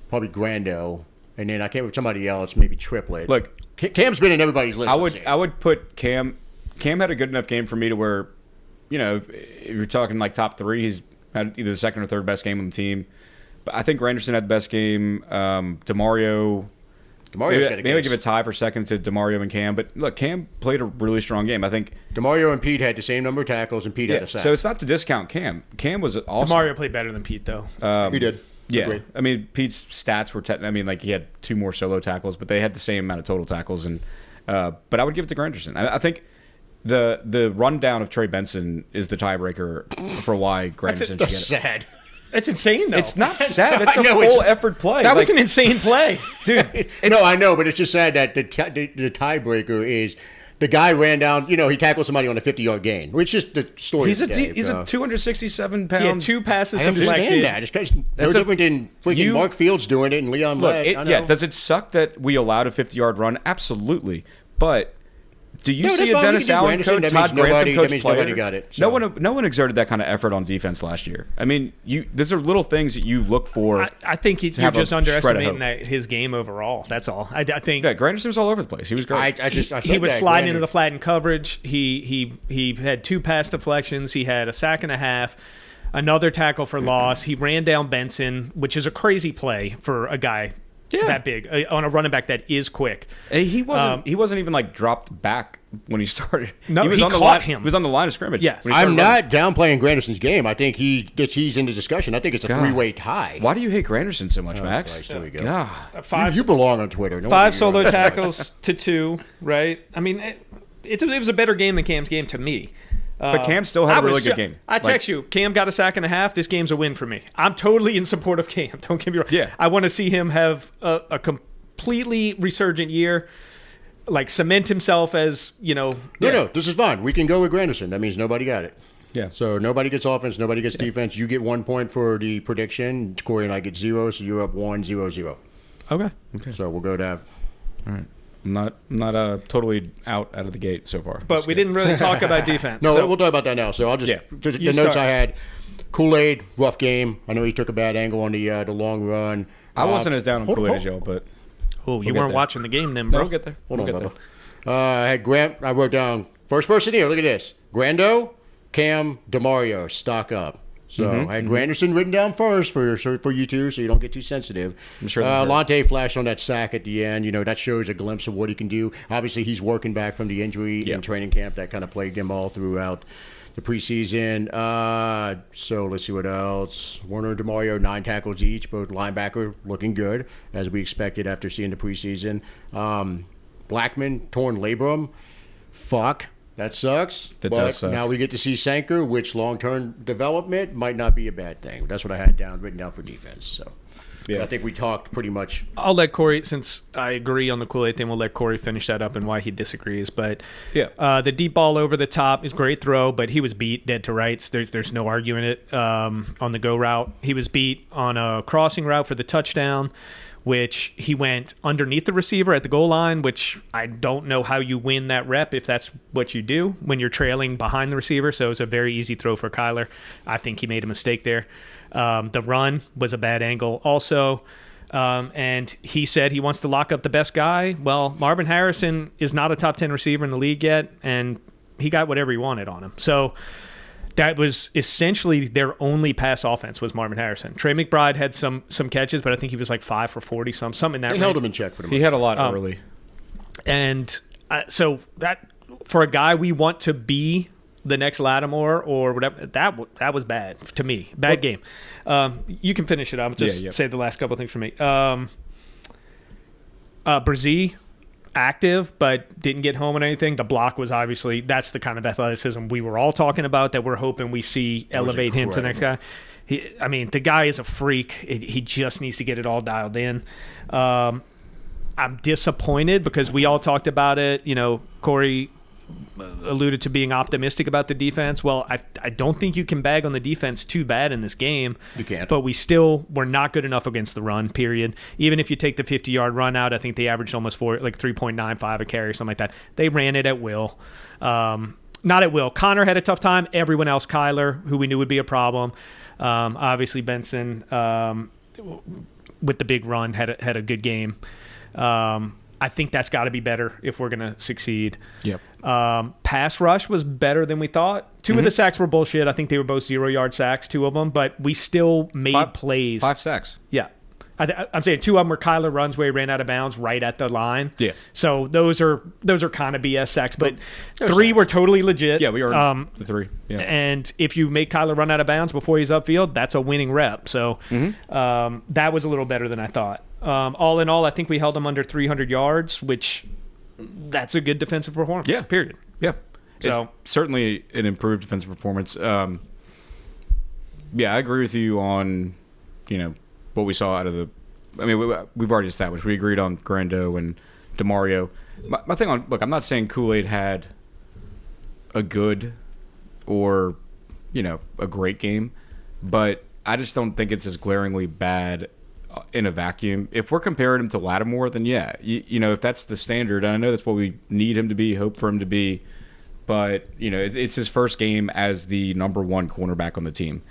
probably Grando, and then I can't remember somebody else, maybe Triplet. Look, Cam's been in everybody's list. I would put Cam. Cam had a good enough game for me to where, you know, if you're talking like top 3, he's had either the second or third best game on the team. But I think Granderson had the best game. DeMario. DeMario's got a Maybe case. give a tie for second to DeMario and Cam. But look, Cam played a really strong game. I think. DeMario and Pete had the same number of tackles, and Pete had a sack. So it's not to discount Cam. Cam was awesome. Mario played better than Pete, though. He did. Yeah, Agreed. I mean Pete's stats were. I mean, like he had 2 more solo tackles, but they had the same amount of total tackles. And but I would give it to Granderson. I think the rundown of Trey Benson is the tiebreaker for why Granderson should get That's it. sad. It's insane, though. It's not sad. It's I a know, full it's- effort play. That was Like, an insane play. dude. No, I know, but it's just sad that the tiebreaker is the guy ran down. You know, he tackled somebody on a 50-yard gain. It's just the story. He's of the day, a 267 He had pound. 2 passes I understand deflected. that. It's kind of no That's a- different than freaking Mark Fields doing it and Leon Look, Lett. I know. yeah. Does it suck that we allowed a 50-yard run? Absolutely, but. Do you No, see that's a fine. Dennis We can do Allen Granderson. coach, That Todd means nobody- Grantham that coach means player? nobody got it, No so. one exerted that kind of effort on defense last year. I mean, these are little things that you look for. I think you're have a just shred of underestimating hope. his game overall. That's all. I think Yeah, Granderson was all over the place. He was great. I said he was that, sliding granted. into the flattened coverage. He had 2 pass deflections. He had a sack and a half, another tackle for loss. He ran down Benson, which is a crazy play for a guy that big on a running back that is quick. And he wasn't even like dropped back when he started. No, he was he on the caught line. him. He was on the line of scrimmage. Yes. when he I'm started not downplaying Granderson's game. I think he's in the discussion. I think it's a three-way tie. running. Why do you hate Granderson so much, Max? Christ, there we go. God. You belong on Twitter. No 5 wonder solo you're on- tackles to 2, right? I mean, it was a better game than Cam's game to me. But Cam still had a really good game. I text you, Cam got a sack and a half. This game's a win for me. I'm totally in support of Cam. Don't get me wrong. Yeah. I want to see him have a completely resurgent year, like cement himself as, No, this is fine. We can go with Granderson. That means nobody got it. Yeah. So nobody gets offense, nobody gets defense. You get 1 point for the prediction. Corey and I get 0, so you're up 1-0-0. Okay. So we'll go to All right. I'm not totally out of the gate so far. But we didn't really talk about defense. No, so we'll talk about that now. So I'll just the notes I had. Kool-Aid, rough game. I know he took a bad angle on the long run. I wasn't as down on Kool-Aid as y'all, but you get weren't there. watching the game then, bro. we'll get there. Hold on, We'll get Bubba. there. I had Grant. I wrote down first person here. Look at this. Grando, Cam, DeMario, stock up. So I had Granderson written down first for you two, so you don't get too sensitive. I'm sure. Lonte flashed on that sack at the end. That shows a glimpse of what he can do. Obviously, he's working back from the injury in training camp that kind of plagued him all throughout the preseason. So let's see what else. Warner and DeMario, 9 tackles each, both linebacker looking good, as we expected after seeing the preseason. Blackman, torn labrum. Fuck. That sucks. That but does suck. now we get to see Sanker, which long-term development might not be a bad thing. That's what I had written down for defense. So I think we talked pretty much. I'll let Corey, since I agree on the Kool-Aid thing, we'll let Corey finish that up and why he disagrees. But the deep ball over the top is a great throw, but he was beat dead to rights. There's no arguing it on the go route. He was beat on a crossing route for the touchdown, which he went underneath the receiver at the goal line, which I don't know how you win that rep if that's what you do when you're trailing behind the receiver. So it was a very easy throw for Kyler. I think he made a mistake there. The run was a bad angle also. And he said he wants to lock up the best guy. Well, Marvin Harrison is not a top 10 receiver in the league yet, and he got whatever he wanted on him. So that was essentially their only pass offense was Marvin Harrison. Trey McBride had some catches, but I think he was like 5 for 40, something in that They range. held him in check for the most He had a lot Um, early. And so that for a guy we want to be the next Lattimore or whatever, that was bad to me. Bad game. You can finish it. I'll just say the last couple of things for me. Brzee, active, but didn't get home on anything. The block was obviously, that's the kind of athleticism we were all talking about that we're hoping we see elevate him to the next guy. The guy is a freak. He just needs to get it all dialed in. I'm disappointed because we all talked about it. Corey alluded to being optimistic about the defense. Well, I don't think you can bag on the defense too bad in this game. You can't. But we were not good enough against the run, period. Even if you take the 50-yard run out, I think they averaged almost 3.95 a carry, something like that. They ran it at will. Not at will. Connor had a tough time. Everyone else, Kyler, who we knew would be a problem. Obviously, Benson, with the big run, had a good game. I think that's got to be better if we're going to succeed. Yep. Pass rush was better than we thought. Two of the sacks were bullshit. I think they were both 0-yard sacks, 2 of them, but we still made plays. 5 sacks. Yeah. I'm saying 2 of them were Kyler runs where he ran out of bounds right at the line. Yeah. So those are kind of BS sacks, but 3 were totally legit. Yeah, we earned the 3. Yeah. And if you make Kyler run out of bounds before he's upfield, that's a winning rep. So that was a little better than I thought. All in all, I think we held them under 300 yards, which that's a good defensive performance. Yeah. Period. Yeah. So it's certainly an improved defensive performance. I agree with you on, what we saw out of the. I mean, we've already established. We agreed on Grando and DeMario. My thing on, look, I'm not saying Kool-Aid had a good or, a great game, but I just don't think it's as glaringly bad in a vacuum. If we're comparing him to Lattimore, then yeah, if that's the standard, and I know that's what we need him to be, hope for him to be, but, it's his first game as the number 1 cornerback on the team.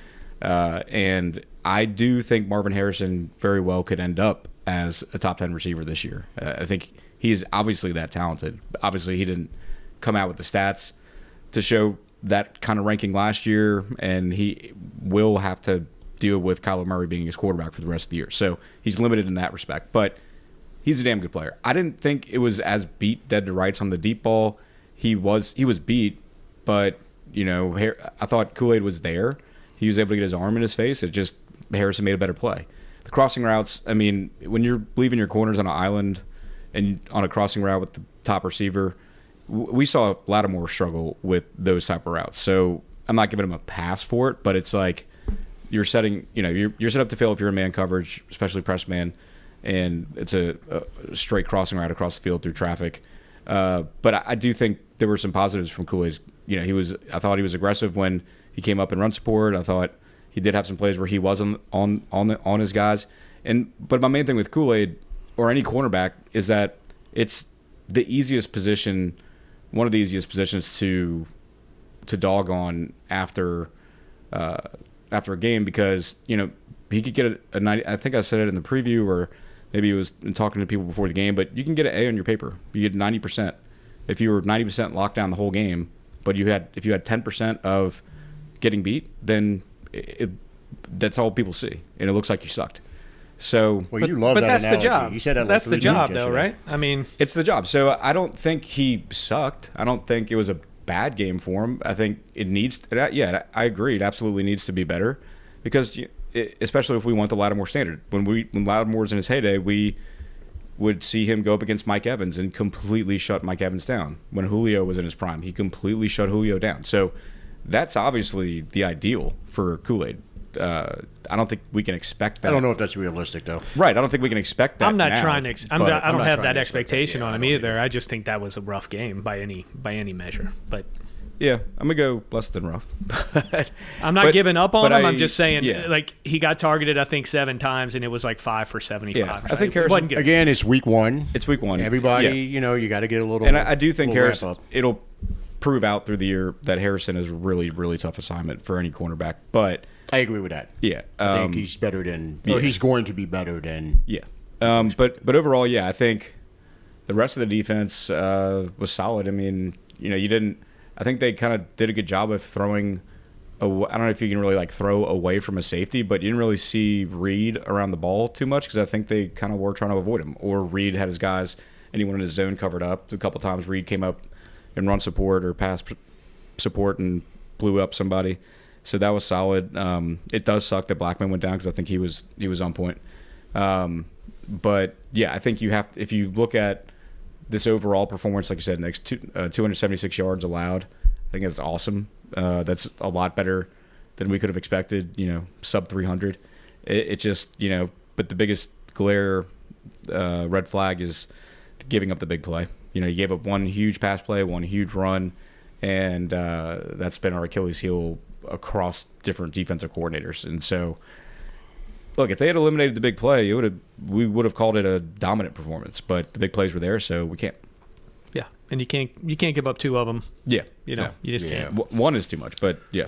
And I do think Marvin Harrison very well could end up as a top 10 receiver this year. I think he's obviously that talented. Obviously, he didn't come out with the stats to show that kind of ranking last year, and he will have to deal with Kyler Murray being his quarterback for the rest of the year. So he's limited in that respect. But he's a damn good player. I didn't think it was as beat dead to rights on the deep ball. He was beat, but I thought Kool-Aid was there. He was able to get his arm in his face. It just Harrison made a better play. The crossing routes, I mean, when you're leaving your corners on an island and on a crossing route with the top receiver, we saw Lattimore struggle with those type of routes. So I'm not giving him a pass for it, but it's like you're setting, you're set up to fail if you're in man coverage, especially press man, and it's a straight crossing route across the field through traffic. But I do think there were some positives from Kool-Aid. I thought he was aggressive when he came up in run support. I thought he did have some plays where he was on his guys. But my main thing with Kool-Aid or any cornerback is that it's the easiest position, one of the easiest positions to dog on after a game, because he could get a 90. I think I said it in the preview, or maybe it was in talking to people before the game, but you can get an A on your paper. You get 90%. If you were 90% locked down the whole game, but if you had 10% of getting beat, then that's all people see, and it looks like you sucked. So, well, you love but that that's analogy. the job. You said that that's like 3 the job, times though, yesterday. right? I mean, it's the job. So I don't think he sucked. I don't think it was a bad game for him. I think it needs. Yeah, I agree. It absolutely needs to be better, because especially if we want the Lattimore standard. When Lattimore's in his heyday, we would see him go up against Mike Evans and completely shut Mike Evans down. When Julio was in his prime, he completely shut Julio down. So that's obviously the ideal for Kool-Aid. I don't think we can expect that. I don't know if that's realistic, though. Right. I don't think we can expect that. I'm not now, trying to. I but don't not have trying that to expect that. expectation Yeah, on I him don't either. I just think that was a rough game by any measure. But Yeah, I'm gonna go less than rough. I'm not giving up on him. I'm just saying, yeah. like, he got targeted, I think, 7 times, and it was like 5 for 75. Yeah, I think it wasn't Harrison- good. Again, it's week 1. It's week 1. Everybody, Yeah. you got to get a little. And I do think little Harrison, ramp up. it'll prove out through the year that Harrison is really, really tough assignment for any cornerback. But I agree with that. yeah, I think he's better than. yeah. Or he's going to be better than. yeah. But overall, yeah, I think the rest of the defense was solid. I mean, you didn't. I think they kind of did a good job of throwing. I don't know if you can really like throw away from a safety, but you didn't really see Reed around the ball too much, because I think they kind of were trying to avoid him. Or Reed had his guys, and he wanted his zone covered up. A couple times Reed came up in run support or pass support and blew up somebody. So that was solid. It does suck that Blackman went down, because I think he was on point. But yeah, I think you have, if you look at this overall performance, like you said, next 276 yards allowed, I think that's awesome. That's a lot better than we could have expected. Sub 300. It just but the biggest glare red flag is giving up the big play. He gave up one huge pass play, one huge run, and that's been our Achilles heel across different defensive coordinators. And so, look, if they had eliminated the big play, we would have called it a dominant performance. But the big plays were there, so we can't. Yeah, and you can't give up 2 of them. Yeah, You just can't. One is too much, but yeah.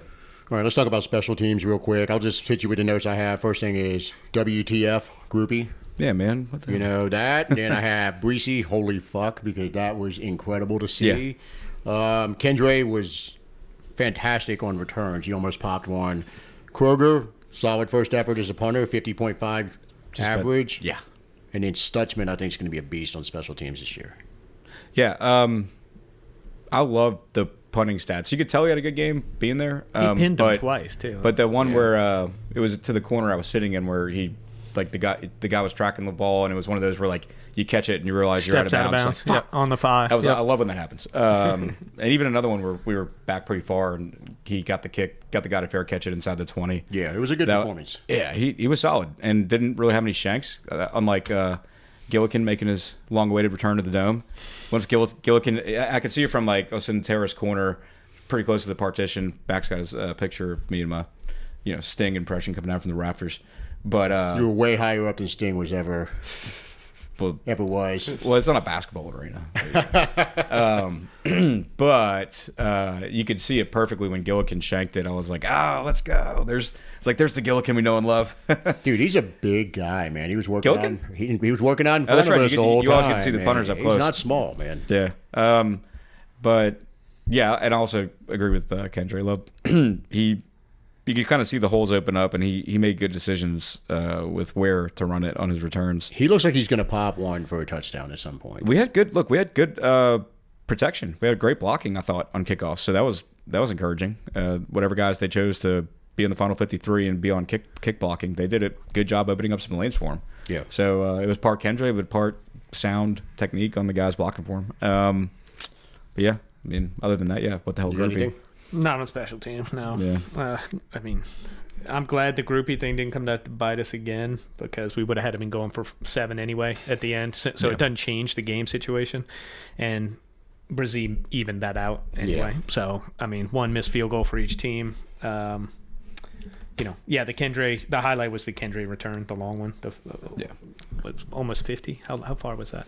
All right, let's talk about special teams real quick. I'll just hit you with the notes I have. First thing is WTF, groupie. Yeah, man. What the That. Then I have Breesy, holy fuck, because that was incredible to see. Kendre was fantastic on returns. He almost popped one. Kroger, solid first effort as a punter, 50.5 average. Yeah. And then Stutzman, I think, is going to be a beast on special teams this year. Yeah. I love the punting stats. You could tell he had a good game being there. He pinned him twice, too. But the one where it was to the corner I was sitting in, where he, like, the guy was tracking the ball, and it was one of those where, like, you catch it and you realize you're out of bounds. Like, Yep, on the 5. I love when that happens. And even another one where we were back pretty far, and he got the guy to fair catch it inside the 20. Yeah, it was a good performance. Yeah, he was solid and didn't really have any shanks, unlike Gillikin making his long-awaited return to the dome. Once Gillikin, I could see it from, like, us in terrace corner, pretty close to the partition. Back's got his picture of me and my, Sting impression coming down from the rafters. But you were way higher up than Sting was ever was. Well, it's not a basketball arena. But you could see it perfectly when Gillikin shanked it. I was like, let's go. There's the Gillikin we know and love. Dude, he's a big guy, man. He was working Gillikin? out. He was working out in front that's of right. us the whole You time. always get to see the man. punters up close. He's not small, man. Yeah. But yeah, and I also agree with Kendre. Love you could kind of see the holes open up, and he made good decisions with where to run it on his returns. He looks like he's going to pop one for a touchdown at some point. We had good protection. We had great blocking, I thought, on kickoffs. So that was encouraging. Whatever guys they chose to be in the final 53 and be on kick blocking, they did a good job opening up some lanes for him. Yeah. So it was part Kendra, but part sound technique on the guys blocking for him. But yeah, I mean, other than that, yeah, what the hell, groupie? Not on special teams, no. Yeah. I mean, I'm glad the groupie thing didn't come back to bite us again, because we would have had been going for 7 anyway at the end. So it doesn't change the game situation. And Brazil evened that out anyway. Yeah. So, I mean, 1 missed field goal for each team. The Kendre, the highlight was the Kendre return, the long one. Was almost 50. How far was that?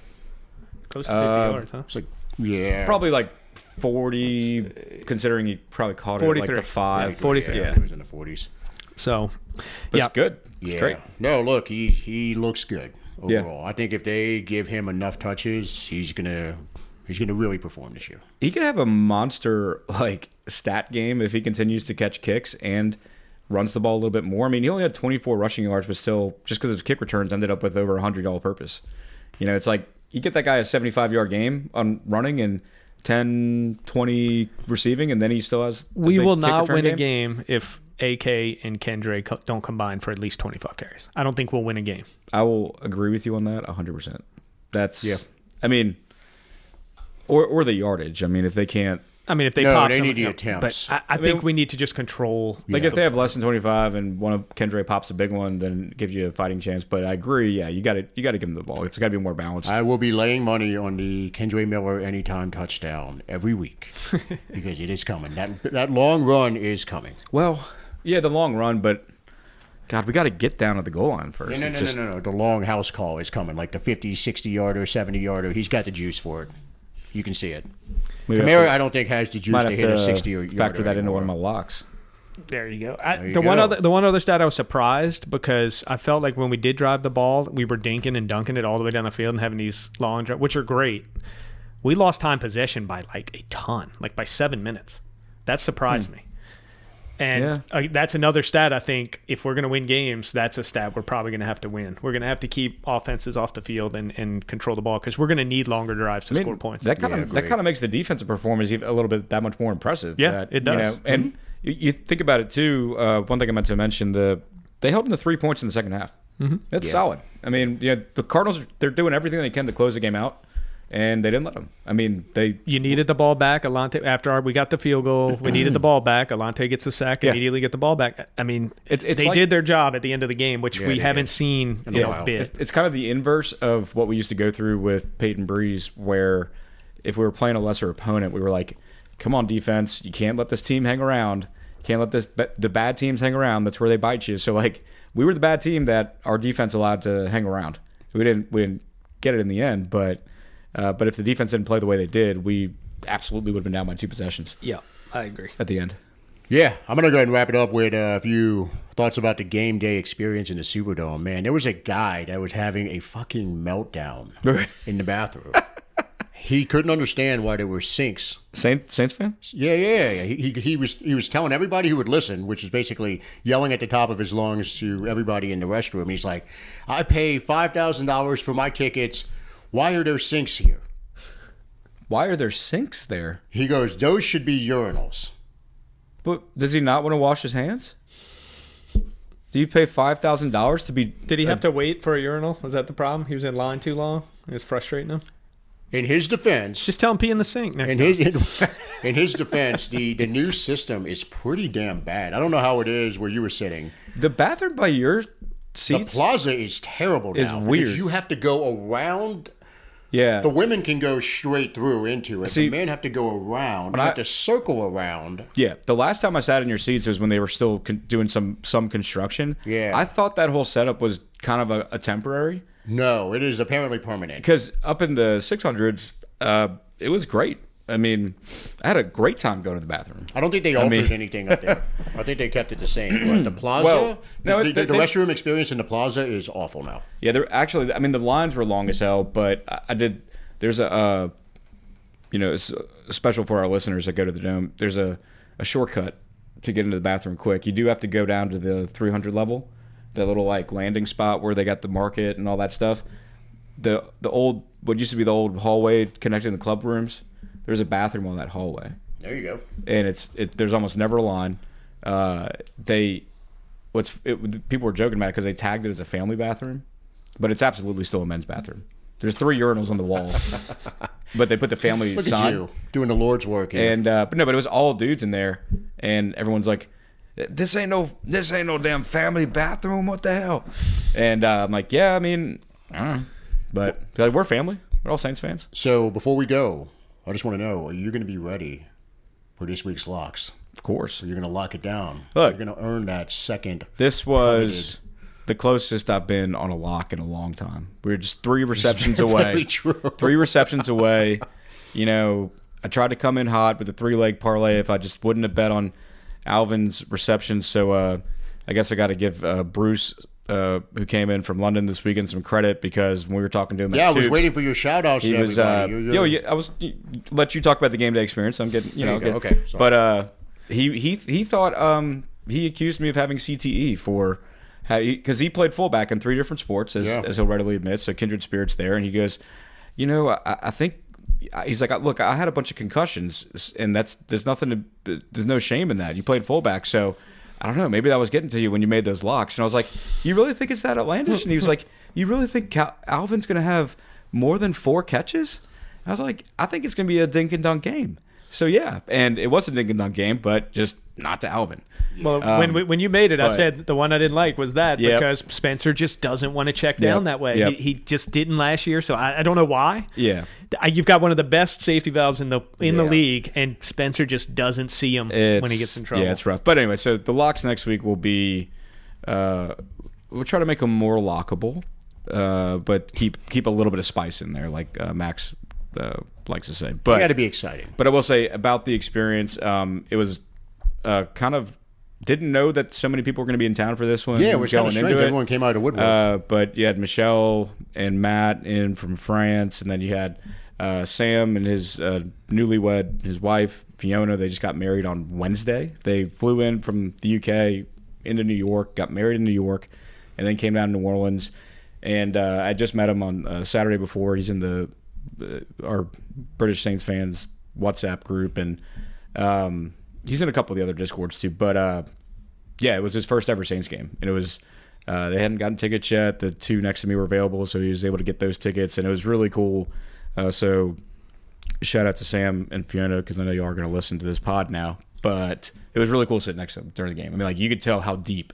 Close to 50 yards, huh? It's like, yeah. Probably like 40, considering he probably caught it at like the 5. 43. Yeah, he was in the 40s. So, But it's good. Yeah. It's great. No, look, he looks good overall. Yeah. I think if they give him enough touches, he's gonna really perform this year. He could have a monster stat game if he continues to catch kicks and runs the ball a little bit more. I mean, he only had 24 rushing yards, but still, just because his kick returns ended up with over 100 all-purpose. It's like you get that guy a 75-yard game on running and 10, 20 receiving, and then he still has. We will not win a game if AK and Kendre don't combine for at least 25 carries. I don't think we'll win a game. I will agree with you on that 100%. That's, yeah. I mean, or the yardage. I mean, if they can't. I mean, if they need the attempts. But I think we need to just control. If they have less than 25 and one of Kendre pops a big one, then it gives you a fighting chance. But I agree, yeah, you got to give him the ball. It's got to be more balanced. I will be laying money on the Kendre Miller anytime touchdown every week because it is coming. That long run is coming. Well, yeah, the long run, but God, we got to get down at the goal line first. No. The long house call is coming, like the 50, 60-yarder, 70-yarder. He's got the juice for it. You can see it. Kamara, I don't think, has the juice to hit a 60-yarder. Factor that into one of my locks. There you go. The one other stat I was surprised, because I felt like when we did drive the ball, we were dinking and dunking it all the way down the field and having these long drives, which are great. We lost time possession by like a ton, like by 7 minutes. That surprised me. And that's another stat, I think, if we're going to win games, that's a stat we're probably going to have to win. We're going to have to keep offenses off the field and control the ball, because we're going to need longer drives to score points. That kind of makes the defensive performance even a little bit that much more impressive. Yeah, it does. And you think about it, too. One thing I meant to mention, they held them to 3 points in the second half. Mm-hmm. That's solid. I mean, the Cardinals, they're doing everything they can to close the game out. And they didn't let them. I mean, You needed the ball back. Alante, after we got the field goal, we needed the ball back. Alante gets the sack, immediately get the ball back. I mean, they did their job at the end of the game, which we haven't seen in a bit. It's kind of the inverse of what we used to go through with Peyton Breeze, where if we were playing a lesser opponent, we were like, come on, defense, you can't let this team hang around. Can't let the bad teams hang around. That's where they bite you. So, we were the bad team that our defense allowed to hang around. We didn't get it in the end, but if the defense didn't play the way they did, we absolutely would have been down by 2 possessions. Yeah, I agree. At the end. Yeah, I'm going to go ahead and wrap it up with a few thoughts about the game day experience in the Superdome. Man, there was a guy that was having a fucking meltdown in the bathroom. He couldn't understand why there were sinks. Saints fan? Yeah. He was telling everybody who would listen, which is basically yelling at the top of his lungs to everybody in the restroom. He's like, I pay $5,000 for my tickets. Why are there sinks here? Why are there sinks there? He goes, those should be urinals. But does he not want to wash his hands? Do you pay $5,000 to be... Did he have to wait for a urinal? Was that the problem? He was in line too long? It was frustrating him? In his defense... Just tell him pee in the sink next time. In his defense, the new system is pretty damn bad. I don't know how it is where you were sitting. The bathroom by your seats... The plaza is terrible now. It's weird. You have to go around... Yeah. The women can go straight through into it. The men have to go around. You have to circle around. Yeah. The last time I sat in your seats was when they were still doing some construction. Yeah. I thought that whole setup was kind of a temporary. No, it is apparently permanent. Because up in the 600s, it was great. I mean, I had a great time going to the bathroom. I don't think they altered anything up there. I think they kept it the same. But the plaza, the restroom experience in the plaza is awful now. Yeah, they're actually. I mean, the lines were long as hell, but there's a special for our listeners that go to the Dome. There's a shortcut to get into the bathroom quick. You do have to go down to the 300 level, the little like landing spot where they got the market and all that stuff. The old, what used to be the old hallway connecting the club rooms, there's a bathroom on that hallway. There you go. And there's almost never a line. People were joking about it because they tagged it as a family bathroom, but it's absolutely still a men's bathroom. There's 3 urinals on the wall, but they put the family Look sign. at you doing the Lord's work. Here. And but it was all dudes in there, and everyone's like, "This ain't no damn family bathroom. What the hell?" And I'm like, "Yeah, I mean, but like, we're family. We're all Saints fans." So before we go, I just want to know: are you going to be ready for this week's locks? Of course. Are you going to lock it down? Look, you're going to earn that second. This was the closest I've been on a lock in a long time. We were just 3 receptions away. Very true. 3 receptions away. You know, I tried to come in hot with a 3-leg parlay if I just wouldn't have bet on Alvin's reception. So I guess I got to give Bruce, who came in from London this weekend, some credit because when we were talking to him, I was waiting for your shout outs. He was, I was let you talk about the game day experience. I'm getting, okay. Sorry. But he thought he accused me of having CTE for. Because he played fullback in 3 different sports, as he'll readily admit, so kindred spirits there. And he goes, I think he's like, look, I had a bunch of concussions, and there's no shame in that. You played fullback, so I don't know, maybe that was getting to you when you made those locks. And I was like, you really think it's that outlandish? And he was like, you really think Alvin's going to have more than 4 catches? I was like, I think it's going to be a dink and dunk game. So yeah, and it was a dink and dunk game, but just not to Alvin. Well, when you made it, I said the one I didn't like was that because Spencer just doesn't want to check down that way. Yep. He just didn't last year, so I don't know why. Yeah, you've got one of the best safety valves in the league, and Spencer just doesn't see him when he gets in trouble. Yeah, it's rough. But anyway, so the locks next week will be we'll try to make them more lockable, but keep a little bit of spice in there, like Max likes to say. But you got to be exciting. But I will say about the experience, it was kind of didn't know that so many people were going to be in town for this one. Yeah, it was kind of strange. Everyone came out of the woodwork. But you had Michelle and Matt in from France, and then you had Sam and his newlywed, his wife, Fiona. They just got married on Wednesday. They flew in from the UK into New York, got married in New York, and then came down to New Orleans. And I just met him on Saturday before. He's in our British Saints fans WhatsApp group, and he's in a couple of the other Discords too. But it was his first ever Saints game, and it was they hadn't gotten tickets yet. The 2 next to me were available, so he was able to get those tickets, and it was really cool. So shout out to Sam and Fiona, because I know you are going to listen to this pod now. But it was really cool sitting next to him during the game. I mean, like, you could tell how deep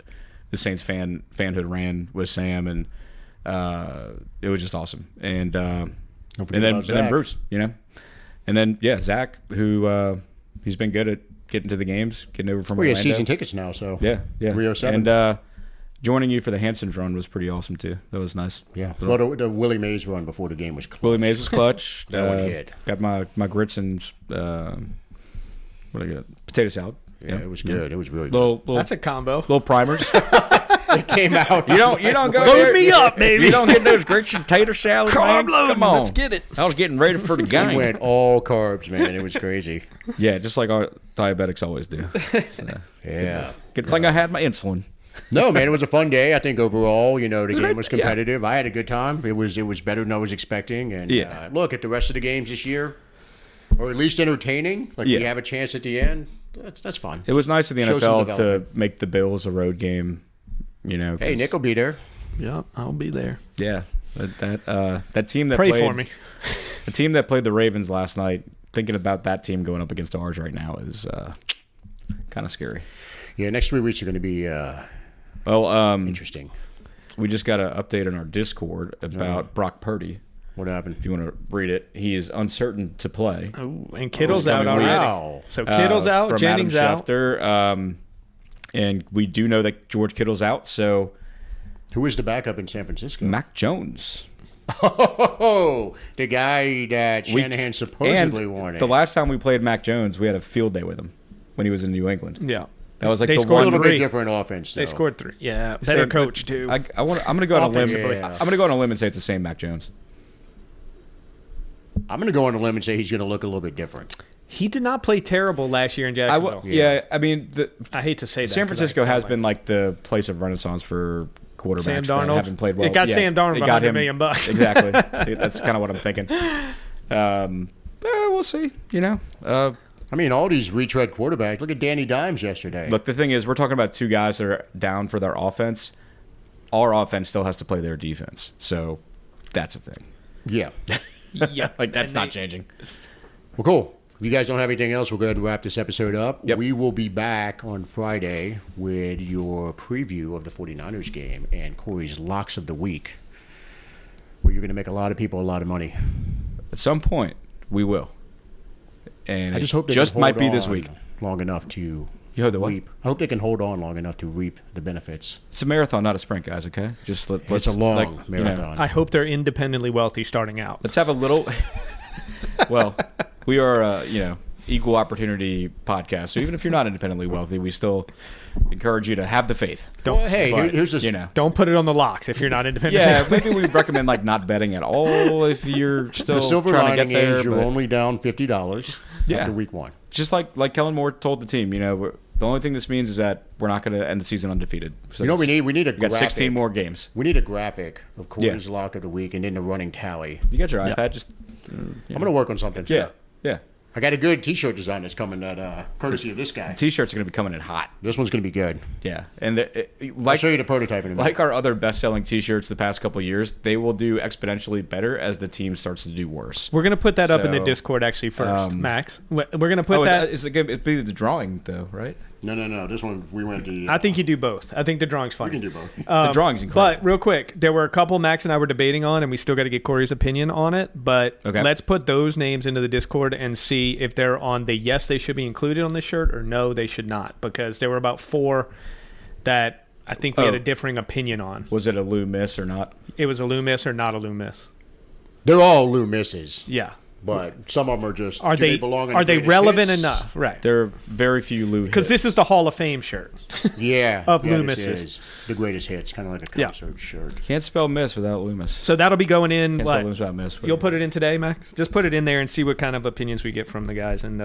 the Saints fanhood ran with Sam, and it was just awesome. And then Bruce, and then Zach, who he's been good at getting to the games, getting over from Orlando. We have season tickets now, so yeah, 307. And joining you for the Hanson's run was pretty awesome too. That was nice. Yeah, well, the Willie Mays run before the game was clutch. Willie Mays was clutch. That one hit. Got my grits and what I got? Potato salad. Yeah, it was good. It was really good. Little, That's a combo. Little primers. It came out. You don't go Load there. me up, baby. You don't get those grits and tater salad, man. Come on, let's get it. I was getting ready for the We game. went all carbs, man. It was crazy. Yeah, just like our diabetics always do. So, Yeah. good thing I had my insulin. No, man, it was a fun day. I think overall, the game was competitive. I had a good time. It was better than I was expecting. And look, at the rest of the games this year, or at least entertaining, like we have a chance at the end, that's fun. It was nice of the Show some NFL to development. make the Bills a road game. Hey, Nick will be there. Yep, I'll be there. Yeah, that team that Pray played, for me. The team that played the Ravens last night. Thinking about that team going up against ours right now is kind of scary. Yeah, next 3 weeks are going to be interesting. We just got an update on our Discord about Brock Purdy. What happened? If you want to read it, he is uncertain to play. Oh, and Kittle's out already. Wow. So Kittle's out, from Jennings Adam out. Schefter, and we do know that George Kittle's out. So Who is the backup in San Francisco? Mac Jones. Oh, the guy that Shanahan supposedly wanted. The last time we played Mac Jones, we had a field day with him when he was in New England. Yeah. That was like They the scored a one. little 3. bit different offense, though. They scored 3. Yeah, better coach too. I'm going to go on a limb. Offensively. Yeah. I'm going to go on a limb and say it's the same Mac Jones. I'm going to go on a limb and say he's going to look a little bit different. He did not play terrible last year in Jacksonville. I mean, I hate to say that. San Francisco has been like the place of renaissance for quarterbacks Sam that Darnold? haven't played well. It got Sam Darnold it got $100 him million. Exactly. That's kind of what I'm thinking. We'll see. I mean, all these retread quarterbacks. Look at Danny Dimes yesterday. Look, the thing is, we're talking about two guys that are down for their offense. Our offense still has to play their defense, so that's a thing. Yeah. Yeah, Like that's not changing. Well, cool. If you guys don't have anything else, we'll go ahead and wrap this episode up. Yep. We will be back on Friday with your preview of the 49ers game and Corey's locks of the week, where you're going to make a lot of people a lot of money. At some point, we will. And I just hope they just can might hold be this on week. long enough to You heard the what? reap. I hope they can hold on long enough to reap the benefits. It's a marathon, not a sprint, guys. Okay, just let's. It's a long marathon. I hope they're independently wealthy starting out. Let's have a little. Well, we are equal opportunity podcast. So even if you're not independently wealthy, we still encourage you to have the faith. Well, hey, But, here's this. Don't put it on the locks if you're not independent. Yeah, maybe we recommend like not betting at all if you're still The silver trying to lining get there. is you're but only down $50 Yeah. after week one. just like Kellen Moore told the team, the only thing this means is that we're not going to end the season undefeated. So You know what we need? We need a We got graphic. 16 more games. We need a graphic of Corey's lock of the week and then the running tally. You got your iPad? Just I'm going to work on something. yeah. I got a good T-shirt design that's coming that courtesy of this guy. T-shirts are going to be coming in hot. This one's going to be good. Yeah, and I'll like show you the prototype in a minute. like our other best-selling T-shirts the past couple of years, they will do exponentially better as the team starts to do worse. We're gonna put that up in the So, Discord actually first, Max. We're gonna put that. Is it it'd be the drawing though, right? No. This one we went to. I think you do both. I think the drawing's we funny. can do both. The drawing's incredible. But real quick, there were a couple Max and I were debating on, and we still got to get Corey's opinion on it. But Okay. let's put those names into the Discord and see if they're on the yes, they should be included on the shirt, or no, they should not. Because there were about 4 that I think we had a differing opinion on. Was it a Lou miss or not? It was a Lou miss or not a Lou miss. They're all Lou misses, Yeah. but some of them are just. Are do they belong in are the they greatest relevant hits? enough? Right. There are very few Lou Because this is the Hall of Fame shirt. Yeah. Of yeah, Lou this misses. is the greatest hits, kind of like a Yeah. concert shirt. Can't spell miss without Loomis. So that'll be going in. Can't What? spell Loomis without miss. You'll put it in today, Max. Just put it in there and see what kind of opinions we get from the guys, and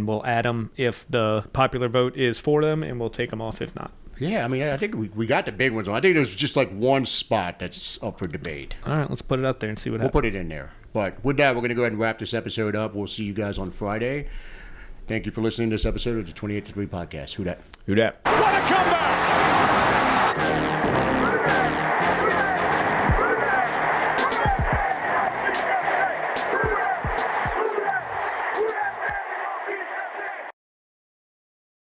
we'll add them if the popular vote is for them, and we'll take them off if not. Yeah, I mean, I think we got the big ones on. I think there's just like one spot that's up for debate. All right, let's put it out there and see what We'll happens. put it in there. But with that, we're going to go ahead and wrap this episode up. We'll see you guys on Friday. Thank you for listening to this episode of the 28 to 3 podcast. Who dat? Who dat? What a comeback!